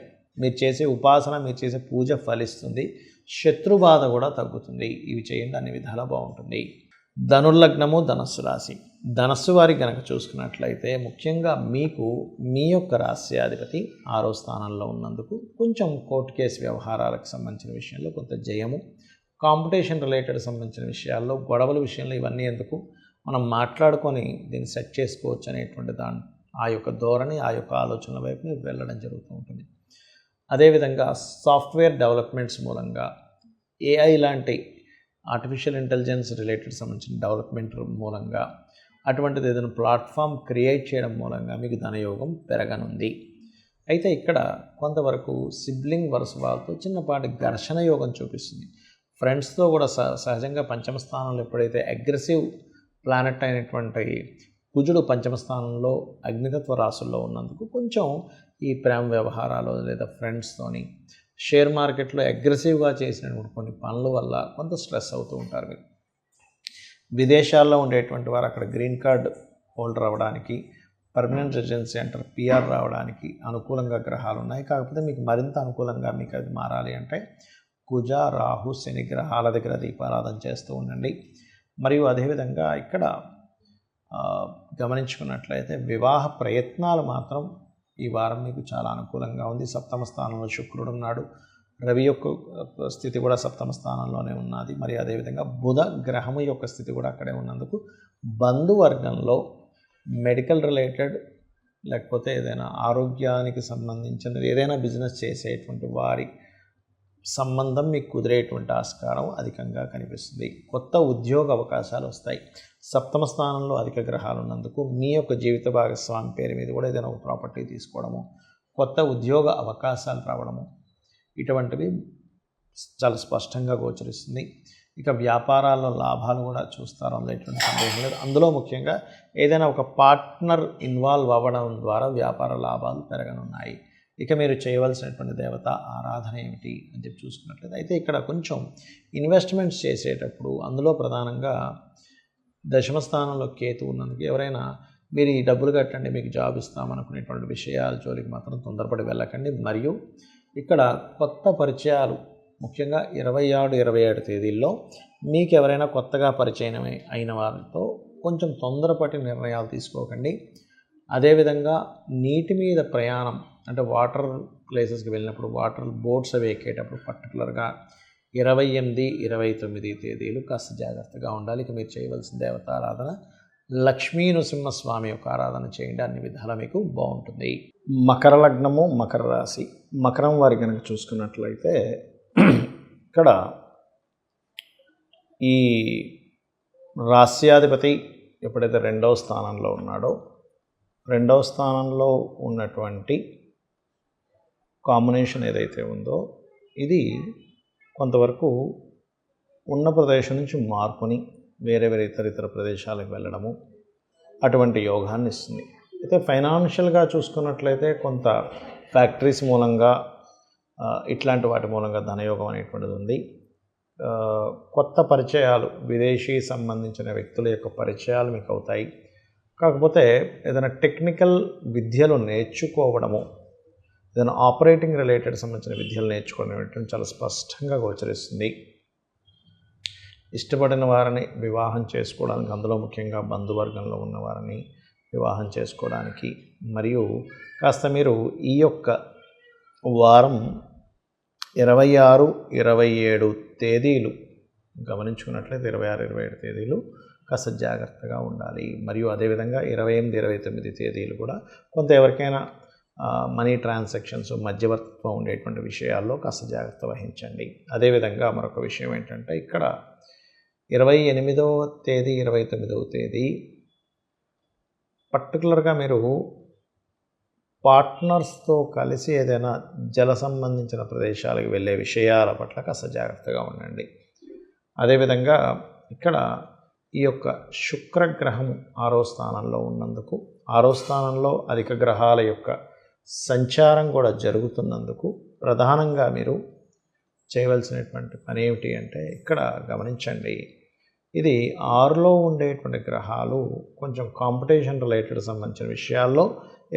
మీరు చేసే ఉపాసన, మీరు చేసే పూజ ఫలిస్తుంది. శత్రుబాధ కూడా తగ్గుతుంది. ఇవి చేయండి, అన్ని విధాలా బాగుంటుంది. ధనుర్లగ్నము, ధనస్సు రాశి. ధనస్సు వారికి కనుక చూసుకున్నట్లయితే ముఖ్యంగా మీకు మీ యొక్క రాశ్యాధిపతి 6వ స్థానంలో ఉన్నందుకు కొంచెం కోర్టు కేసు వ్యవహారాలకు సంబంధించిన విషయంలో కొంత జయము, కాంపిటీషన్ రిలేటెడ్ సంబంధించిన విషయాల్లో గొడవల విషయంలో ఇవన్నీ ఎందుకు మనం మాట్లాడుకొని దీన్ని సెట్ చేసుకోవచ్చు అనేటువంటి ఆ యొక్క ధోరణి, ఆ యొక్క ఆలోచనల వైపు మీరు వెళ్ళడం జరుగుతూ ఉంటుంది. అదేవిధంగా సాఫ్ట్వేర్ డెవలప్మెంట్స్ మూలంగా ఏఐ లాంటి ఆర్టిఫిషియల్ ఇంటెలిజెన్స్ రిలేటెడ్ సంబంధించిన డెవలప్మెంట్ మూలంగా అటువంటిది ఏదైనా ప్లాట్ఫామ్ క్రియేట్ చేయడం మూలంగా మీకు ధనయోగం పెరగనుంది. అయితే ఇక్కడ కొంతవరకు సిబ్లింగ్ వరుస వాళ్ళతో చిన్నపాటి ఘర్షణ యోగం చూపిస్తుంది. ఫ్రెండ్స్తో కూడా సహజంగా పంచమ స్థానంలో ఎప్పుడైతే అగ్రెసివ్ ప్లానెట్ అయినటువంటి కుజుడు పంచమ స్థానంలో అగ్నితత్వ రాశుల్లో ఉన్నందుకు కొంచెం ఈ ప్రేమ వ్యవహారాలు లేదా ఫ్రెండ్స్తోని షేర్ మార్కెట్లో అగ్రెసివ్గా చేసినటువంటి కొన్ని పనుల వల్ల కొంత స్ట్రెస్ అవుతూ ఉంటారు. మీరు విదేశాల్లో ఉండేటువంటి వారు అక్కడ గ్రీన్ కార్డ్ హోల్డర్ అవ్వడానికి, పర్మనెంట్ రెసిడెన్సీ అంటారు పిఆర్ రావడానికి అనుకూలంగా గ్రహాలు ఉన్నాయి. కాకపోతే మీకు మరింత అనుకూలంగా మీకు అది మారాలి అంటే కుజ, రాహు, శని గ్రహాల దగ్గర దీపారాధన చేస్తూ ఉండండి. మరియు అదేవిధంగా ఇక్కడ గమనించుకున్నట్లయితే వివాహ ప్రయత్నాలు మాత్రం ఈ వారం మీకు చాలా అనుకూలంగా ఉంది. 7వ స్థానంలో శుక్రుడు ఉన్నాడు. రవి యొక్క స్థితి కూడా 7వ స్థానంలోనే ఉన్నది. మరి అదేవిధంగా బుధ గ్రహము యొక్క స్థితి కూడా అక్కడే ఉన్నందుకు బంధువర్గంలో మెడికల్ రిలేటెడ్ లేకపోతే ఏదైనా ఆరోగ్యానికి సంబంధించిన ఏదైనా బిజినెస్ చేసేటువంటి వారి సంబంధం మీకు కుదిరేటువంటి ఆస్కారం అధికంగా కనిపిస్తుంది. కొత్త ఉద్యోగ అవకాశాలు వస్తాయి. 7వ స్థానంలో అధిక గ్రహాలు ఉన్నందుకు మీ యొక్క జీవిత భాగస్వామి పేరు మీద కూడా ఏదైనా ఒక ప్రాపర్టీ తీసుకోవడము, కొత్త ఉద్యోగ అవకాశాలు రావడము ఇటువంటివి చాలా స్పష్టంగా గోచరిస్తుంది. ఇక వ్యాపారాల్లో లాభాలు కూడా చూస్తారు, అందులో ఎటువంటి సందేహం లేదు. అందులో ముఖ్యంగా ఏదైనా ఒక పార్ట్నర్ ఇన్వాల్వ్ అవ్వడం ద్వారా వ్యాపార లాభాలు పెరగనున్నాయి. ఇక మీరు చేయవలసినటువంటి దేవత ఆరాధన ఏమిటి అని చెప్పి చూసుకున్నట్లయితే అయితే ఇక్కడ కొంచెం ఇన్వెస్ట్మెంట్స్ చేసేటప్పుడు అందులో ప్రధానంగా 10వ స్థానంలో కేతు ఉన్నందుకు ఎవరైనా మీరు ఈ డబ్బులు కట్టండి మీకు జాబ్ ఇస్తామనుకునేటువంటి విషయాల జోలికి మాత్రం తొందరపడి వెళ్ళకండి. మరియు ఇక్కడ కొత్త పరిచయాలు ముఖ్యంగా 26, 27 తేదీల్లో మీకు ఎవరైనా కొత్తగా పరిచయం అయిన వారితో కొంచెం తొందరపడి నిర్ణయాలు తీసుకోకండి. అదేవిధంగా నీటి మీద ప్రయాణం అంటే వాటర్ ప్లేసెస్కి వెళ్ళినప్పుడు వాటర్ బోట్స్ అవి ఎక్కేటప్పుడు పర్టికులర్గా 28, 29 తేదీలు కాస్త జాగ్రత్తగా ఉండాలి. ఇక మీరు చేయవలసిన దేవతారాధన లక్ష్మీ నృసింహస్వామి యొక్క ఆరాధన చేయండి, అన్ని విధాలా మీకు బాగుంటుంది. మకర లగ్నము, మకర రాశి. మకరం వారి కనుక చూసుకున్నట్లయితే ఇక్కడ ఈ రాశ్యాధిపతి ఎప్పుడైతే 2వ స్థానంలో ఉన్నాడో 2వ స్థానంలో ఉన్నటువంటి కాంబినేషన్ ఏదైతే ఉందో ఇది కొంతవరకు ఉన్న ప్రదేశం నుంచి మార్పుని వేరే ఇతర ప్రదేశాలకు వెళ్ళడము అటువంటి యోగాన్ని ఇస్తుంది. అయితే ఫైనాన్షియల్గా చూసుకున్నట్లయితే కొంత ఫ్యాక్టరీస్ మూలంగా ఇట్లాంటి వాటి మూలంగా ధనయోగం అనేటువంటిది ఉంది. కొత్త పరిచయాలు విదేశీ సంబంధించిన వ్యక్తుల యొక్క పరిచయాలు మీకు అవుతాయి. కాకపోతే ఏదైనా టెక్నికల్ విద్యలు నేర్చుకోవడము, ఏదైనా ఆపరేటింగ్ రిలేటెడ్ సంబంధించిన విద్యలు నేర్చుకోవడం చాలా స్పష్టంగా గోచరిస్తుంది. ఇష్టపడిన వారిని వివాహం చేసుకోవడానికి, అందులో ముఖ్యంగా బంధువర్గంలో ఉన్న వారిని వివాహం చేసుకోవడానికి, మరియు కాస్త మీరు ఈ యొక్క వారం 26, 27 తేదీలు గమనించుకున్నట్లయితే 26, 27 తేదీలు కాస్త జాగ్రత్తగా ఉండాలి. మరియు అదేవిధంగా 28, 29 తేదీలు కూడా కొంత ఎవరికైనా మనీ ట్రాన్సాక్షన్స్ మధ్యవర్తిత్వం ఉండేటువంటి విషయాల్లో కాస్త జాగ్రత్త వహించండి. అదేవిధంగా మరొక విషయం ఏంటంటే ఇక్కడ 28వ తేదీ 29వ తేదీ పర్టికులర్గా మీరు పార్ట్నర్స్తో కలిసి ఏదైనా జల సంబంధించిన ప్రదేశాలకు వెళ్ళే విషయాల పట్ల కాస్త జాగ్రత్తగా ఉండండి. అదేవిధంగా ఇక్కడ ఈ యొక్క శుక్రగ్రహము 6వ స్థానంలో ఉన్నందుకు, 6వ స్థానంలో అధిక గ్రహాల యొక్క సంచారం కూడా జరుగుతున్నందుకు ప్రధానంగా మీరు చేయవలసినటువంటి పని ఏమిటి అంటే, ఇక్కడ గమనించండి, ఇది 6లో ఉండేటువంటి గ్రహాలు కొంచెం కాంపిటీషన్ రిలేటెడ్ సంబంధించిన విషయాల్లో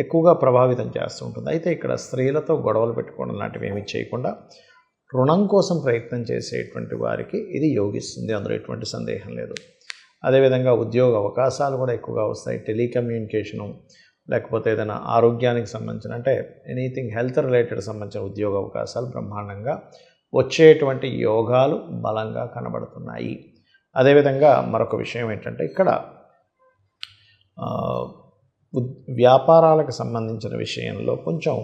ఎక్కువగా ప్రభావితం చేస్తూ ఉంటుంది. అయితే ఇక్కడ స్త్రీలతో గొడవలు పెట్టుకోవడం లాంటివి ఏమీ చేయకుండా రుణం కోసం ప్రయత్నం చేసేటువంటి వారికి ఇది యోగిస్తుంది, అందులో ఎటువంటి సందేహం లేదు. అదేవిధంగా ఉద్యోగ అవకాశాలు కూడా ఎక్కువగా వస్తాయి. టెలికమ్యూనికేషను, లేకపోతే ఏదైనా ఆరోగ్యానికి సంబంధించిన, అంటే ఎనీథింగ్ హెల్త్ రిలేటెడ్ సంబంధించిన ఉద్యోగ అవకాశాలు బ్రహ్మాండంగా వచ్చేటువంటి యోగాలు బలంగా కనబడుతున్నాయి. అదేవిధంగా మరొక విషయం ఏంటంటే, ఇక్కడ వ్యాపారాలకు సంబంధించిన విషయంలో కొంచెం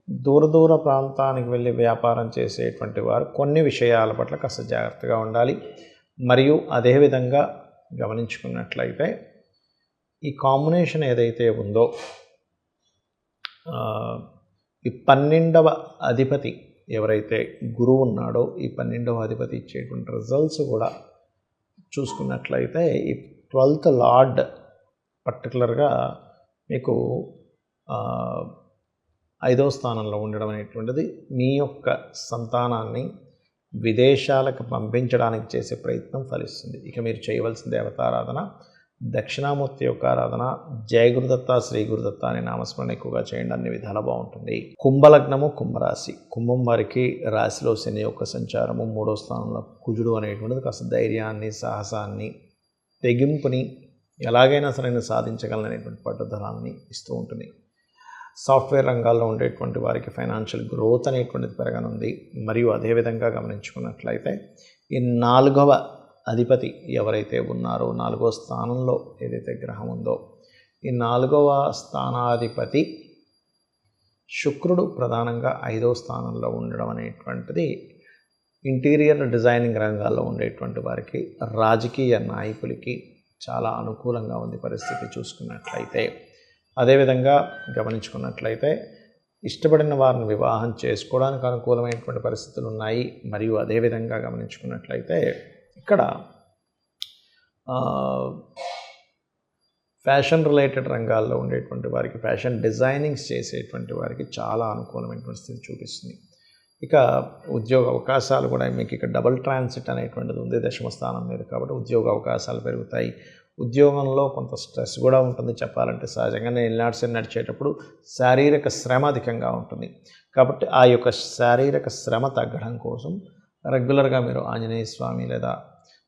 దూర ప్రాంతానికి వెళ్ళి వ్యాపారం చేసేటువంటి వారు కొన్ని విషయాల పట్ల కాస్త జాగ్రత్తగా ఉండాలి. మరియు అదేవిధంగా గమనించుకున్నట్లయితే ఈ కాంబినేషన్ ఏదైతే ఉందో, ఈ 12వ అధిపతి ఎవరైతే గురువు ఉన్నాడో, ఈ 12వ అధిపతి ఇచ్చేటువంటి రిజల్ట్స్ కూడా చూసుకున్నట్లయితే ఈ 12th లార్డ్ పర్టికులర్గా మీకు 5వ స్థానంలో ఉండడం అనేటువంటిది మీ యొక్క సంతానాన్ని విదేశాలకు పంపించడానికి చేసే ప్రయత్నం ఫలిస్తుంది. ఇక మీరు చేయవలసిన దేవతారాధన దక్షిణామూర్తి యొక్క ఆరాధన, జయ గురుదత్త, శ్రీ గురుదత్త అనే నామస్మరణ ఎక్కువగా చేయండి, అన్ని విధాల బాగుంటుంది. కుంభలగ్నము, కుంభరాశి. కుంభం వారికి రాశిలో శని యొక్క సంచారము, 3వ స్థానంలో కుజుడు అనేటువంటిది కాస్త ధైర్యాన్ని, సాహసాన్ని, తెగింపుని, ఎలాగైనా సరే సాధించగలనేటువంటి పట్టుదలాన్ని ఇస్తూ ఉంటుంది. సాఫ్ట్వేర్ రంగాల్లో ఉండేటువంటి వారికి ఫైనాన్షియల్ గ్రోత్ అనేటువంటిది పెరగనుంది. మరియు అదేవిధంగా గమనించుకున్నట్లయితే ఈ 4వ అధిపతి ఎవరైతే ఉన్నారో, 4వ స్థానంలో ఏదైతే గ్రహం ఉందో, ఈ 4వ స్థానాధిపతి శుక్రుడు ప్రధానంగా 5వ స్థానంలో ఉండడం అనేటువంటిది ఇంటీరియర్ డిజైనింగ్ రంగాల్లో ఉండేటువంటి వారికి, రాజకీయ నాయకులకి చాలా అనుకూలంగా ఉంది పరిస్థితి చూసుకున్నట్లయితే. అదేవిధంగా గమనించుకున్నట్లయితే ఇష్టపడిన వారిని వివాహం చేసుకోవడానికి అనుకూలమైనటువంటి పరిస్థితులు ఉన్నాయి. మరియు అదేవిధంగా గమనించుకున్నట్లయితే ఇక్కడ ఫ్యాషన్ రిలేటెడ్ రంగాల్లో ఉండేటువంటి వారికి, ఫ్యాషన్ డిజైనింగ్స్ చేసేటువంటి వారికి చాలా అనుకూలమైనటువంటి స్థితి చూపిస్తుంది. ఇక ఉద్యోగ అవకాశాలు కూడా మీకు ఇక్కడ డబుల్ ట్రాన్సిట్ అనేటువంటిది ఉంది 10వ స్థానం మీద, కాబట్టి ఉద్యోగ అవకాశాలు పెరుగుతాయి. ఉద్యోగంలో కొంత స్ట్రెస్ కూడా ఉంటుంది చెప్పాలంటే. సహజంగానే ఎల్నాడ్స్ నడిచేటప్పుడు శారీరక శ్రమ అధికంగా ఉంటుంది. కాబట్టి ఆ యొక్క శారీరక శ్రమ తగ్గడం కోసం రెగ్యులర్గా మీరు ఆంజనేయ స్వామి లేదా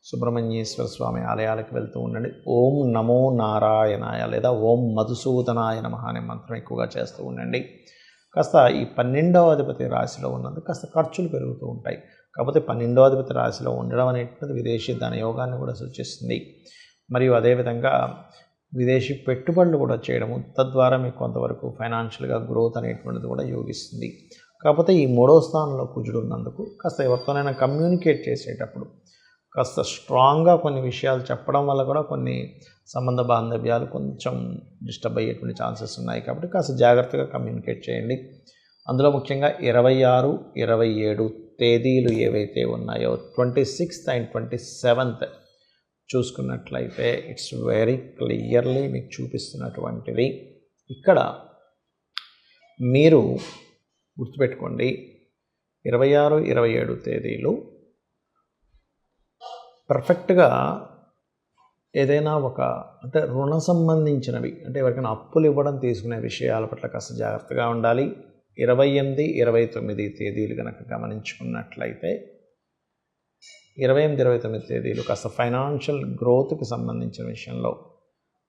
సుబ్రహ్మణ్యేశ్వర స్వామి ఆలయాలకు వెళ్తూ ఉండండి. ఓం నమో నారాయణాయ లేదా ఓం మధుసూదనాయ నమః అనే మంత్రం ఎక్కువగా చేస్తూ ఉండండి. కాస్త ఈ 12వ అధిపతి రాశిలో ఉన్నందుకు కాస్త ఖర్చులు పెరుగుతూ ఉంటాయి. కాకపోతే 12వ అధిపతి రాశిలో ఉండడం అనేటువంటిది విదేశీ ధనయోగాన్ని కూడా సూచిస్తుంది. మరియు అదేవిధంగా విదేశీ పెట్టుబడులు కూడా చేయడము, తద్వారా మీకు కొంతవరకు ఫైనాన్షియల్గా గ్రోత్ అనేటువంటిది కూడా యోగిస్తుంది. కాకపోతే ఈ 3వ స్థానంలో కుజుడు ఉన్నందుకు కాస్త ఎవరితోనైనా కమ్యూనికేట్ చేసేటప్పుడు కాస్త స్ట్రాంగ్గా కొన్ని విషయాలు చెప్పడం వల్ల కూడా కొన్ని సంబంధ బాంధవ్యాలు కొంచెం డిస్టర్బ్ అయ్యేటువంటి ఛాన్సెస్ ఉన్నాయి. కాబట్టి కాస్త జాగ్రత్తగా కమ్యూనికేట్ చేయండి. అందులో ముఖ్యంగా 26, 27 తేదీలు ఏవైతే ఉన్నాయో, 26th and 27th చూసుకున్నట్లయితే ఇట్స్ వెరీ క్లియర్లీ మీకు చూపిస్తున్నటువంటిది. ఇక్కడ మీరు గుర్తుపెట్టుకోండి, 26, 27 తేదీలు పర్ఫెక్ట్గా ఏదైనా ఒక అంటే రుణ సంబంధించినవి, అంటే ఎవరికైనా అప్పులు ఇవ్వడం తీసుకునే విషయాల పట్ల కాస్త జాగ్రత్తగా ఉండాలి. 28, 29 తేదీలు కనుక గమనించుకున్నట్లయితే 28, 29 తేదీలు కాస్త ఫైనాన్షియల్ గ్రోత్కి సంబంధించిన విషయంలో,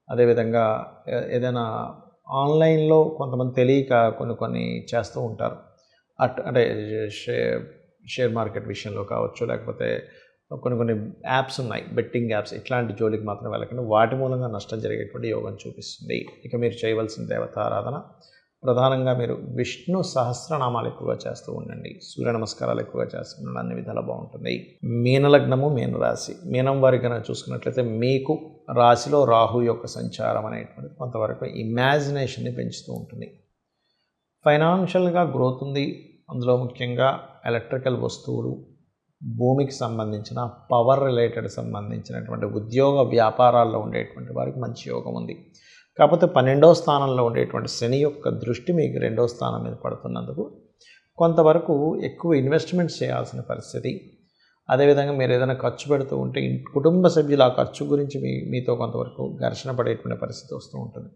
అదేవిధంగా ఏదైనా ఆన్లైన్లో కొంతమంది తెలియక కొన్ని చేస్తూ ఉంటారు. అంటే షేర్ మార్కెట్ విషయంలో కావచ్చు, లేకపోతే కొన్ని యాప్స్ ఉన్నాయి, బెట్టింగ్ యాప్స్, ఇట్లాంటి జోలికి మాత్రం వెళ్ళకండి. వాటి మూలంగా నష్టం జరిగేటువంటి యోగం చూపిస్తుంది. ఇక మీరు చేయవలసిన దేవతారాధన ప్రధానంగా మీరు విష్ణు సహస్రనామాలు ఎక్కువగా చేస్తూ ఉండండి, సూర్య నమస్కారాలు ఎక్కువగా చేస్తూ ఉండండి, అన్ని విధాలు బాగుంటుంది. మీనలగ్నము, మీనరాశి. మీనం వారికి కనుక చూసుకున్నట్లయితే మీకు రాశిలో రాహు యొక్క సంచారం అనేటువంటిది కొంతవరకు ఇమాజినేషన్ని పెంచుతూ ఉంటుంది. ఫైనాన్షియల్గా గ్రోత్ ఉంది. అందులో ముఖ్యంగా ఎలక్ట్రికల్ వస్తువులు, భూమికి సంబంధించిన పవర్ రిలేటెడ్ సంబంధించినటువంటి ఉద్యోగ వ్యాపారాల్లో ఉండేటువంటి వారికి మంచి యోగం ఉంది. కాకపోతే 12వ స్థానంలో ఉండేటువంటి శని యొక్క దృష్టి మీకు 2వ స్థానం మీద పడుతున్నందుకు కొంతవరకు ఎక్కువ ఇన్వెస్ట్మెంట్స్ చేయాల్సిన పరిస్థితి. అదేవిధంగా మీరు ఏదైనా ఖర్చు పెడుతూ ఉంటే కుటుంబ సభ్యుల ఆ ఖర్చు గురించి మీతో కొంతవరకు ఘర్షణ పడేటువంటి పరిస్థితి వస్తూ ఉంటుంది.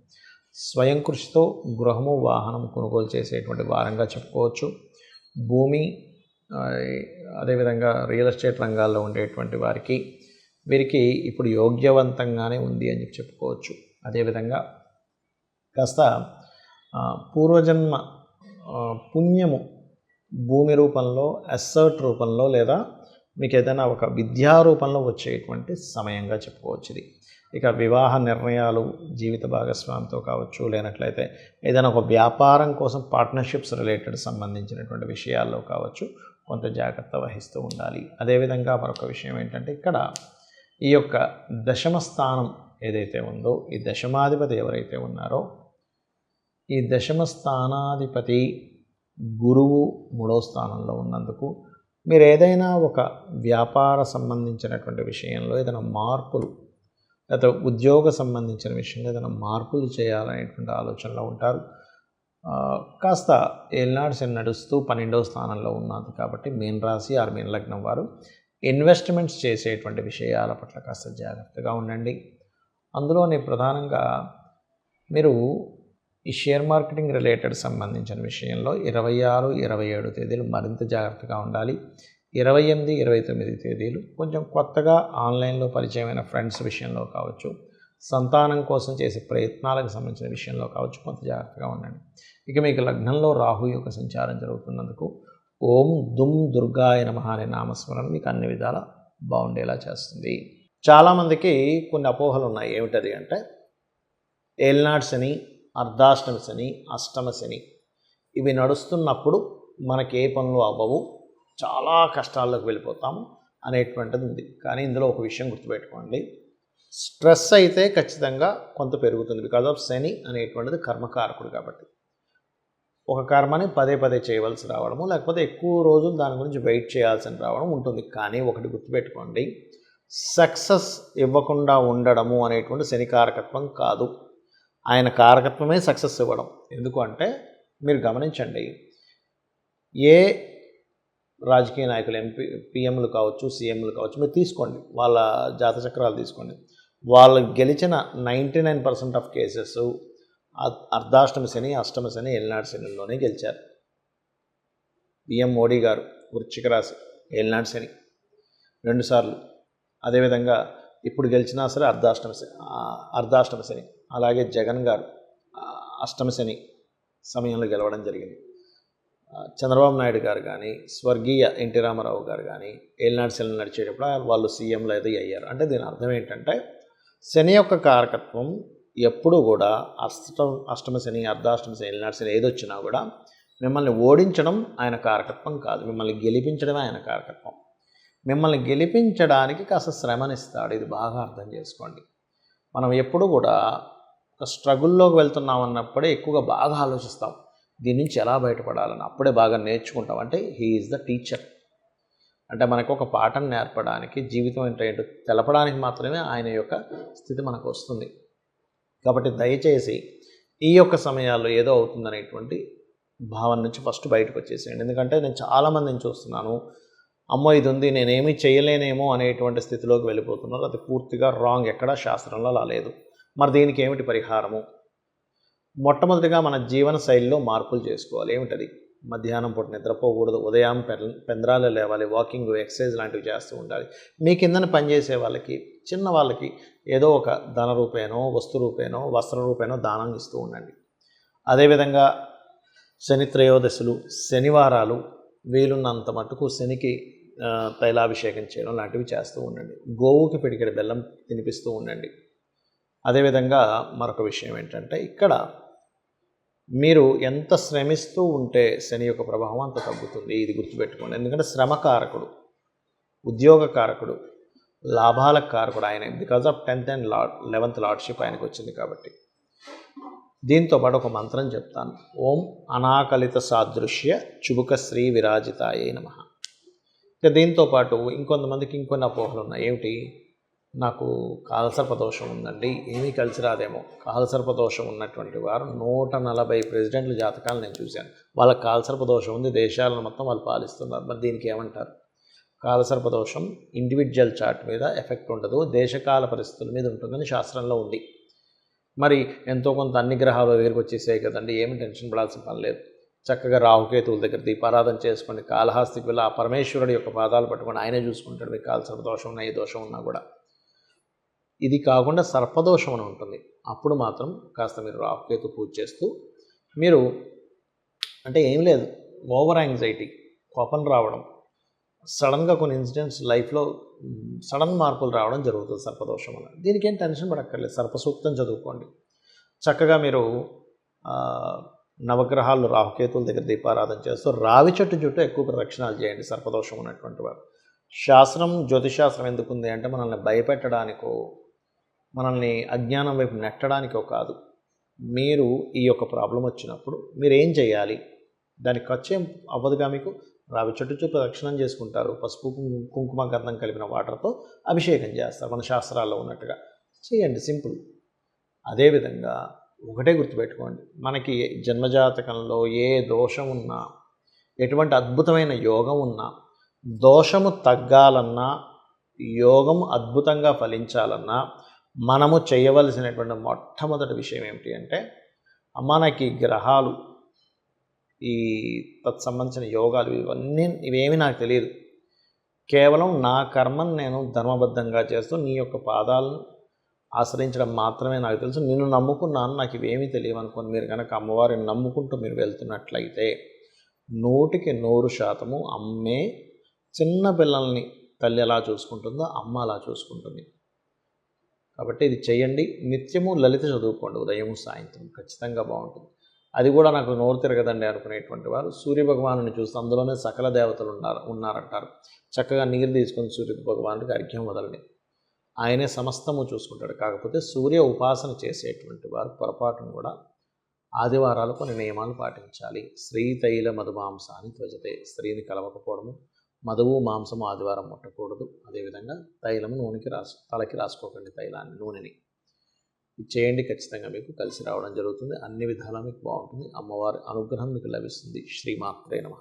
స్వయం కృషితో గృహము వాహనం కొనుగోలు చేసేటువంటి వారంగా చెప్పుకోవచ్చు. భూమి అదేవిధంగా రియల్ ఎస్టేట్ రంగాల్లో ఉండేటువంటి వీరికి ఇప్పుడు యోగ్యవంతంగానే ఉంది అని చెప్పుకోవచ్చు. అదేవిధంగా కాస్త పూర్వజన్మ పుణ్యము భూమి రూపంలో, అసెట్ రూపంలో, లేదా మీకు ఏదైనా ఒక విద్యా రూపంలో వచ్చేటువంటి సమయంగా చెప్పుకోవచ్చు ఇది. ఇక వివాహ నిర్ణయాలు జీవిత భాగస్వామితో కావచ్చు, లేనట్లయితే ఏదైనా ఒక వ్యాపారం కోసం పార్ట్నర్షిప్స్ రిలేటెడ్ సంబంధించినటువంటి విషయాల్లో కావచ్చు కొంత జాగ్రత్త వహిస్తూ ఉండాలి. అదేవిధంగా మరొక విషయం ఏంటంటే ఇక్కడ ఈ యొక్క దశమ స్థానం ఏదైతే ఉందో, ఈ దశమాధిపతి ఎవరైతే ఉన్నారో ఈ దశమ స్థానాధిపతి గురువు 3వ స్థానంలో ఉన్నందుకు మీరు ఏదైనా ఒక వ్యాపార సంబంధించినటువంటి విషయంలో ఏదైనా మార్పులు, లేదా ఉద్యోగ సంబంధించిన విషయంలో ఏదైనా మార్పులు చేయాలనేటువంటి ఆలోచనలో ఉంటారు. కాస్త ఏలినాడు శని నడుస్తూ 12వ స్థానంలో ఉన్నది కాబట్టి మీన రాశి ఆర్ మీన లగ్నం వారు ఇన్వెస్ట్మెంట్స్ చేసేటువంటి విషయాల పట్ల కాస్త జాగ్రత్తగా ఉండండి. అందులోని ప్రధానంగా మీరు ఈ షేర్ మార్కెటింగ్ రిలేటెడ్ సంబంధించిన విషయంలో 26, 27 తేదీలు మరింత జాగ్రత్తగా ఉండాలి. 28, 29 తేదీలు కొంచెం కొత్తగా ఆన్లైన్లో పరిచయమైన ఫ్రెండ్స్ విషయంలో కావచ్చు, సంతానం కోసం చేసే ప్రయత్నాలకు సంబంధించిన విషయంలో కావచ్చు కొంత జాగ్రత్తగా ఉండండి. ఇక మీకు లగ్నంలో రాహు యొక్క సంచారం జరుగుతున్నందుకు ఓం దుమ్ దుర్గాయ నమః అనే నామస్మరణ మీకు అన్ని విధాల బాగుండేలా చేస్తుంది. చాలామందికి కొన్ని అపోహలు ఉన్నాయి. ఏమిటది అంటే ఏలినాడు శని, అర్ధాష్టమ శని, అష్టమ శని ఇవి నడుస్తున్నప్పుడు మనకి ఏ పనులు అవ్వవు, చాలా కష్టాల్లోకి వెళ్ళిపోతాము అనేటువంటిది ఉంది. కానీ ఇందులో ఒక విషయం గుర్తుపెట్టుకోండి, స్ట్రెస్ అయితే ఖచ్చితంగా కొంత పెరుగుతుంది. బికాజ్ ఆఫ్ శని అనేటువంటిది కర్మకారకుడు కాబట్టి ఒక కర్మని పదే పదే చేయవలసి రావడము, లేకపోతే ఎక్కువ రోజులు దాని గురించి వెయిట్ చేయాల్సి రావడం ఉంటుంది. కానీ ఒకటి గుర్తుపెట్టుకోండి, సక్సెస్ ఇవ్వకుండా ఉండడము అనేటువంటి శని కారకత్వం కాదు, ఆయన కారకత్వమే సక్సెస్ ఇవ్వడం. ఎందుకు అంటే మీరు గమనించండి, ఏ రాజకీయ నాయకులు పిఎంలు కావచ్చు, సీఎంలు కావచ్చు, మీరు తీసుకోండి, వాళ్ళ జాతచక్రాలు తీసుకోండి, వాళ్ళు గెలిచిన 99% ఆఫ్ కేసెస్ అర్ధాష్టమ శని, అష్టమ శని, ఏలినాడు శనిలోనే గెలిచారు. పిఎం మోడీ గారు వృశ్చిక రాశి, ఏలినాడు శని 2 సార్లు. అదేవిధంగా ఇప్పుడు గెలిచినా సరే అర్ధాష్టమ శని. అలాగే జగన్ గారు అష్టమ శని సమయంలో గెలవడం జరిగింది. చంద్రబాబు నాయుడు గారు కానీ, స్వర్గీయ ఎన్టీ రామారావు గారు కానీ ఏలినాడు శని నడిచేటప్పుడు వాళ్ళు సీఎంలు అయితే అయ్యారు. అంటే దీని అర్థం ఏంటంటే శని యొక్క కారకత్వం ఎప్పుడూ కూడా అష్టమ శని, అర్ధాష్టమ శని, ఏలినాడు శని ఏదొచ్చినా కూడా మిమ్మల్ని ఓడించడం ఆయన కారకత్వం కాదు, మిమ్మల్ని గెలిపించడమే ఆయన కారకత్వం. మిమ్మల్ని గెలిపించడానికి కాస్త శ్రమనిస్తాడు, ఇది బాగా అర్థం చేసుకోండి. మనం ఎప్పుడు కూడా ఒక స్ట్రగుల్లోకి వెళ్తున్నాం అన్నప్పుడే ఎక్కువగా బాగా ఆలోచిస్తాం, దీని నుంచి ఎలా బయటపడాలని అప్పుడే బాగా నేర్చుకుంటాం. అంటే హీ ఈజ్ ద టీచర్, అంటే మనకు ఒక పాఠం నేర్పడానికి, జీవితం ఏంటో తెలపడానికి మాత్రమే ఆయన యొక్క స్థితి మనకు వస్తుంది. కాబట్టి దయచేసి ఈ యొక్క సమయాల్లో ఏదో అవుతుందనేటువంటి భావన నుంచి ఫస్ట్ బయటకు వచ్చేసేయండి. ఎందుకంటే నేను చాలామందిని చూస్తున్నాను, అమ్మో ఇది ఉంది నేనేమీ చేయలేనేమో అనేటువంటి స్థితిలోకి వెళ్ళిపోతున్నారు. అది పూర్తిగా రాంగ్, ఎక్కడా శాస్త్రంలో అలా లేదు. మరి దీనికి ఏమిటి పరిహారము? మొట్టమొదటిగా మన జీవన శైలిలో మార్పులు చేసుకోవాలి. ఏమిటది? మధ్యాహ్నం పూట నిద్రపోకూడదు, ఉదయం పెందరాలు లేవాలి, వాకింగ్, ఎక్సర్సైజ్ లాంటివి చేస్తూ ఉండాలి. మీ కిందన పనిచేసే వాళ్ళకి, చిన్న వాళ్ళకి ఏదో ఒక ధన రూపేనో, వస్తు రూపేనో, వస్త్ర రూపేనో దానం ఇస్తూ ఉండండి. అదేవిధంగా శని త్రయోదశులు, శనివారాలు వీలున్నంత మటుకు శనికి తైలాభిషేకం చేయడం లాంటివి చేస్తూ ఉండండి. గోవుకి పిడికెడు బెల్లం తినిపిస్తూ ఉండండి. అదేవిధంగా మరొక విషయం ఏంటంటే ఇక్కడ మీరు ఎంత శ్రమిస్తూ ఉంటే శని యొక్క ప్రభావం అంత తగ్గుతుంది, ఇది గుర్తుపెట్టుకోండి. ఎందుకంటే శ్రమకారకుడు, ఉద్యోగ కారకుడు, లాభాల కారకుడు ఆయన. Because of 10th and 11th lordship ఆయనకు వచ్చింది కాబట్టి. దీంతో పాటు ఒక మంత్రం చెప్తాను. ఓం అనాకలిత సాదృశ్య చుబుక శ్రీ విరాజితాయే నమః. ఇక దీంతో పాటు ఇంకొంతమందికి ఇంకొన్ని అపోహలు ఉన్నాయి. ఏమిటి? నాకు కాలసర్పదోషం ఉందండి, ఏమీ కలిసి రాదేమో. కాలసర్పదోషం ఉన్నటువంటి వారు 140 ప్రెసిడెంట్ల జాతకాలు నేను చూశాను. వాళ్ళకి కాలసర్పదోషం ఉంది, దేశాలను మొత్తం వాళ్ళు పాలిస్తున్నారు. మరి దీనికి ఏమంటారు? కాలసర్పదోషం ఇండివిజువల్ చార్ట్ మీద ఎఫెక్ట్ ఉండదు, దేశకాల పరిస్థితుల మీద ఉంటుందని శాస్త్రంలో ఉంది. మరి ఎంతో కొంత అన్ని గ్రహాలు దగ్గరికి వచ్చేసాయి కదండి, ఏమి టెన్షన్ పడాల్సిన పని లేదు. చక్కగా రాహుకేతువుల దగ్గర దీపారాధన చేసుకోండి. కాళహస్తికి వెళ్ళి ఆ పరమేశ్వరుడు యొక్క పాదాలు పట్టుకొని ఆయనే చూసుకుంటాడు. మీకు కాలసర్పదోషం ఉన్నా ఏ దోషం ఉన్నా కూడా. ఇది కాకుండా సర్పదోషం అని ఉంటుంది. అప్పుడు మాత్రం కాస్త మీరు రాహుకేతు పూజ చేస్తూ మీరు అంటే ఏం లేదు, ఓవర్ యాంగ్జైటీ, కోపం రావడం, సడన్గా కొన్ని ఇన్సిడెంట్స్ లైఫ్లో సడన్ మార్పులు రావడం జరుగుతుంది సర్పదోషం వల్ల. దీనికి ఏం టెన్షన్ పడక్కర్లేదు. సర్పసూక్తం చదువుకోండి. చక్కగా మీరు నవగ్రహాలు రాహుకేతుల దగ్గర దీపారాధన చేస్తూ రావి చెట్టు చుట్టూ ఎక్కువ ప్రదక్షిణాలు చేయండి సర్పదోషం ఉన్నటువంటి వారు. శాస్త్రం, జ్యోతిశాస్త్రం ఎందుకుంది అంటే మనల్ని భయపెట్టడానికో, మనల్ని అజ్ఞానం వైపు నెట్టడానికో కాదు. మీరు ఈ యొక్క ప్రాబ్లం వచ్చినప్పుడు మీరు ఏం చేయాలి, దానికి ఖర్చేం అవ్వదుగా. మీకు రావి చెట్టు చుట్టూ ప్రదక్షిణం చేసుకుంటారు, పసుపు కుంకుమ గంధం కలిపిన వాటర్తో అభిషేకం చేస్తారు మన శాస్త్రాల్లో ఉన్నట్టుగా. చేయండి, సింపుల్. అదేవిధంగా ఒకటే గుర్తుపెట్టుకోండి, మనకి జన్మజాతకంలో ఏ దోషం ఉన్నా, ఎటువంటి అద్భుతమైన యోగం ఉన్నా, దోషము తగ్గాలన్నా, యోగం అద్భుతంగా ఫలించాలన్నా మనము చేయవలసినటువంటి మొట్టమొదటి విషయం ఏమిటి అంటే, మనకి గ్రహాలు, ఈ తత్సంబంధించిన యోగాలు ఇవేమీ నాకు తెలియదు, కేవలం నా కర్మను నేను ధర్మబద్ధంగా చేస్తూ నీ యొక్క పాదాలను ఆశ్రయించడం మాత్రమే నాకు తెలుసు, నిన్ను నమ్ముకున్నాను, నాకు ఇవేమీ తెలియవు అనుకోని మీరు కనుక అమ్మవారిని నమ్ముకుంటూ మీరు వెళ్తున్నట్లయితే 100% అమ్మే చిన్న పిల్లల్ని తల్లి ఎలా చూసుకుంటుందో అమ్మ అలా చూసుకుంటుంది. కాబట్టి ఇది చేయండి. నిత్యము లలిత చదువుకోండి, ఉదయం సాయంత్రం, ఖచ్చితంగా బాగుంటుంది. అది కూడా నాకు నోరు తిరగదండి అనుకునేటువంటి వారు సూర్యభగవాను చూస్తే అందులోనే సకల దేవతలు ఉన్నారంటారు. చక్కగా నీరు తీసుకొని సూర్య భగవానుడికి అర్ఘ్యం వదలని, ఆయనే సమస్తము చూసుకుంటాడు. కాకపోతే సూర్య ఉపాసన చేసేటువంటి వారు పొరపాటును కూడా ఆదివారాలు కొన్ని నియమాలు పాటించాలి. శ్రీతైల మధుమాంసాన్ని త్వజతే, స్త్రీని కలవకపోవడము, మధువు మాంసము ఆదివారం ముట్టకూడదు. అదేవిధంగా తైలము తలకి రాసుకోకండి, తైలాన్ని, నూనెని. ఇది చేయండి, ఖచ్చితంగా మీకు కలిసి రావడం జరుగుతుంది. అన్ని విధాలా మీకు బాగుంటుంది. అమ్మవారి అనుగ్రహం మీకు లభిస్తుంది. శ్రీమాత్రే నమః.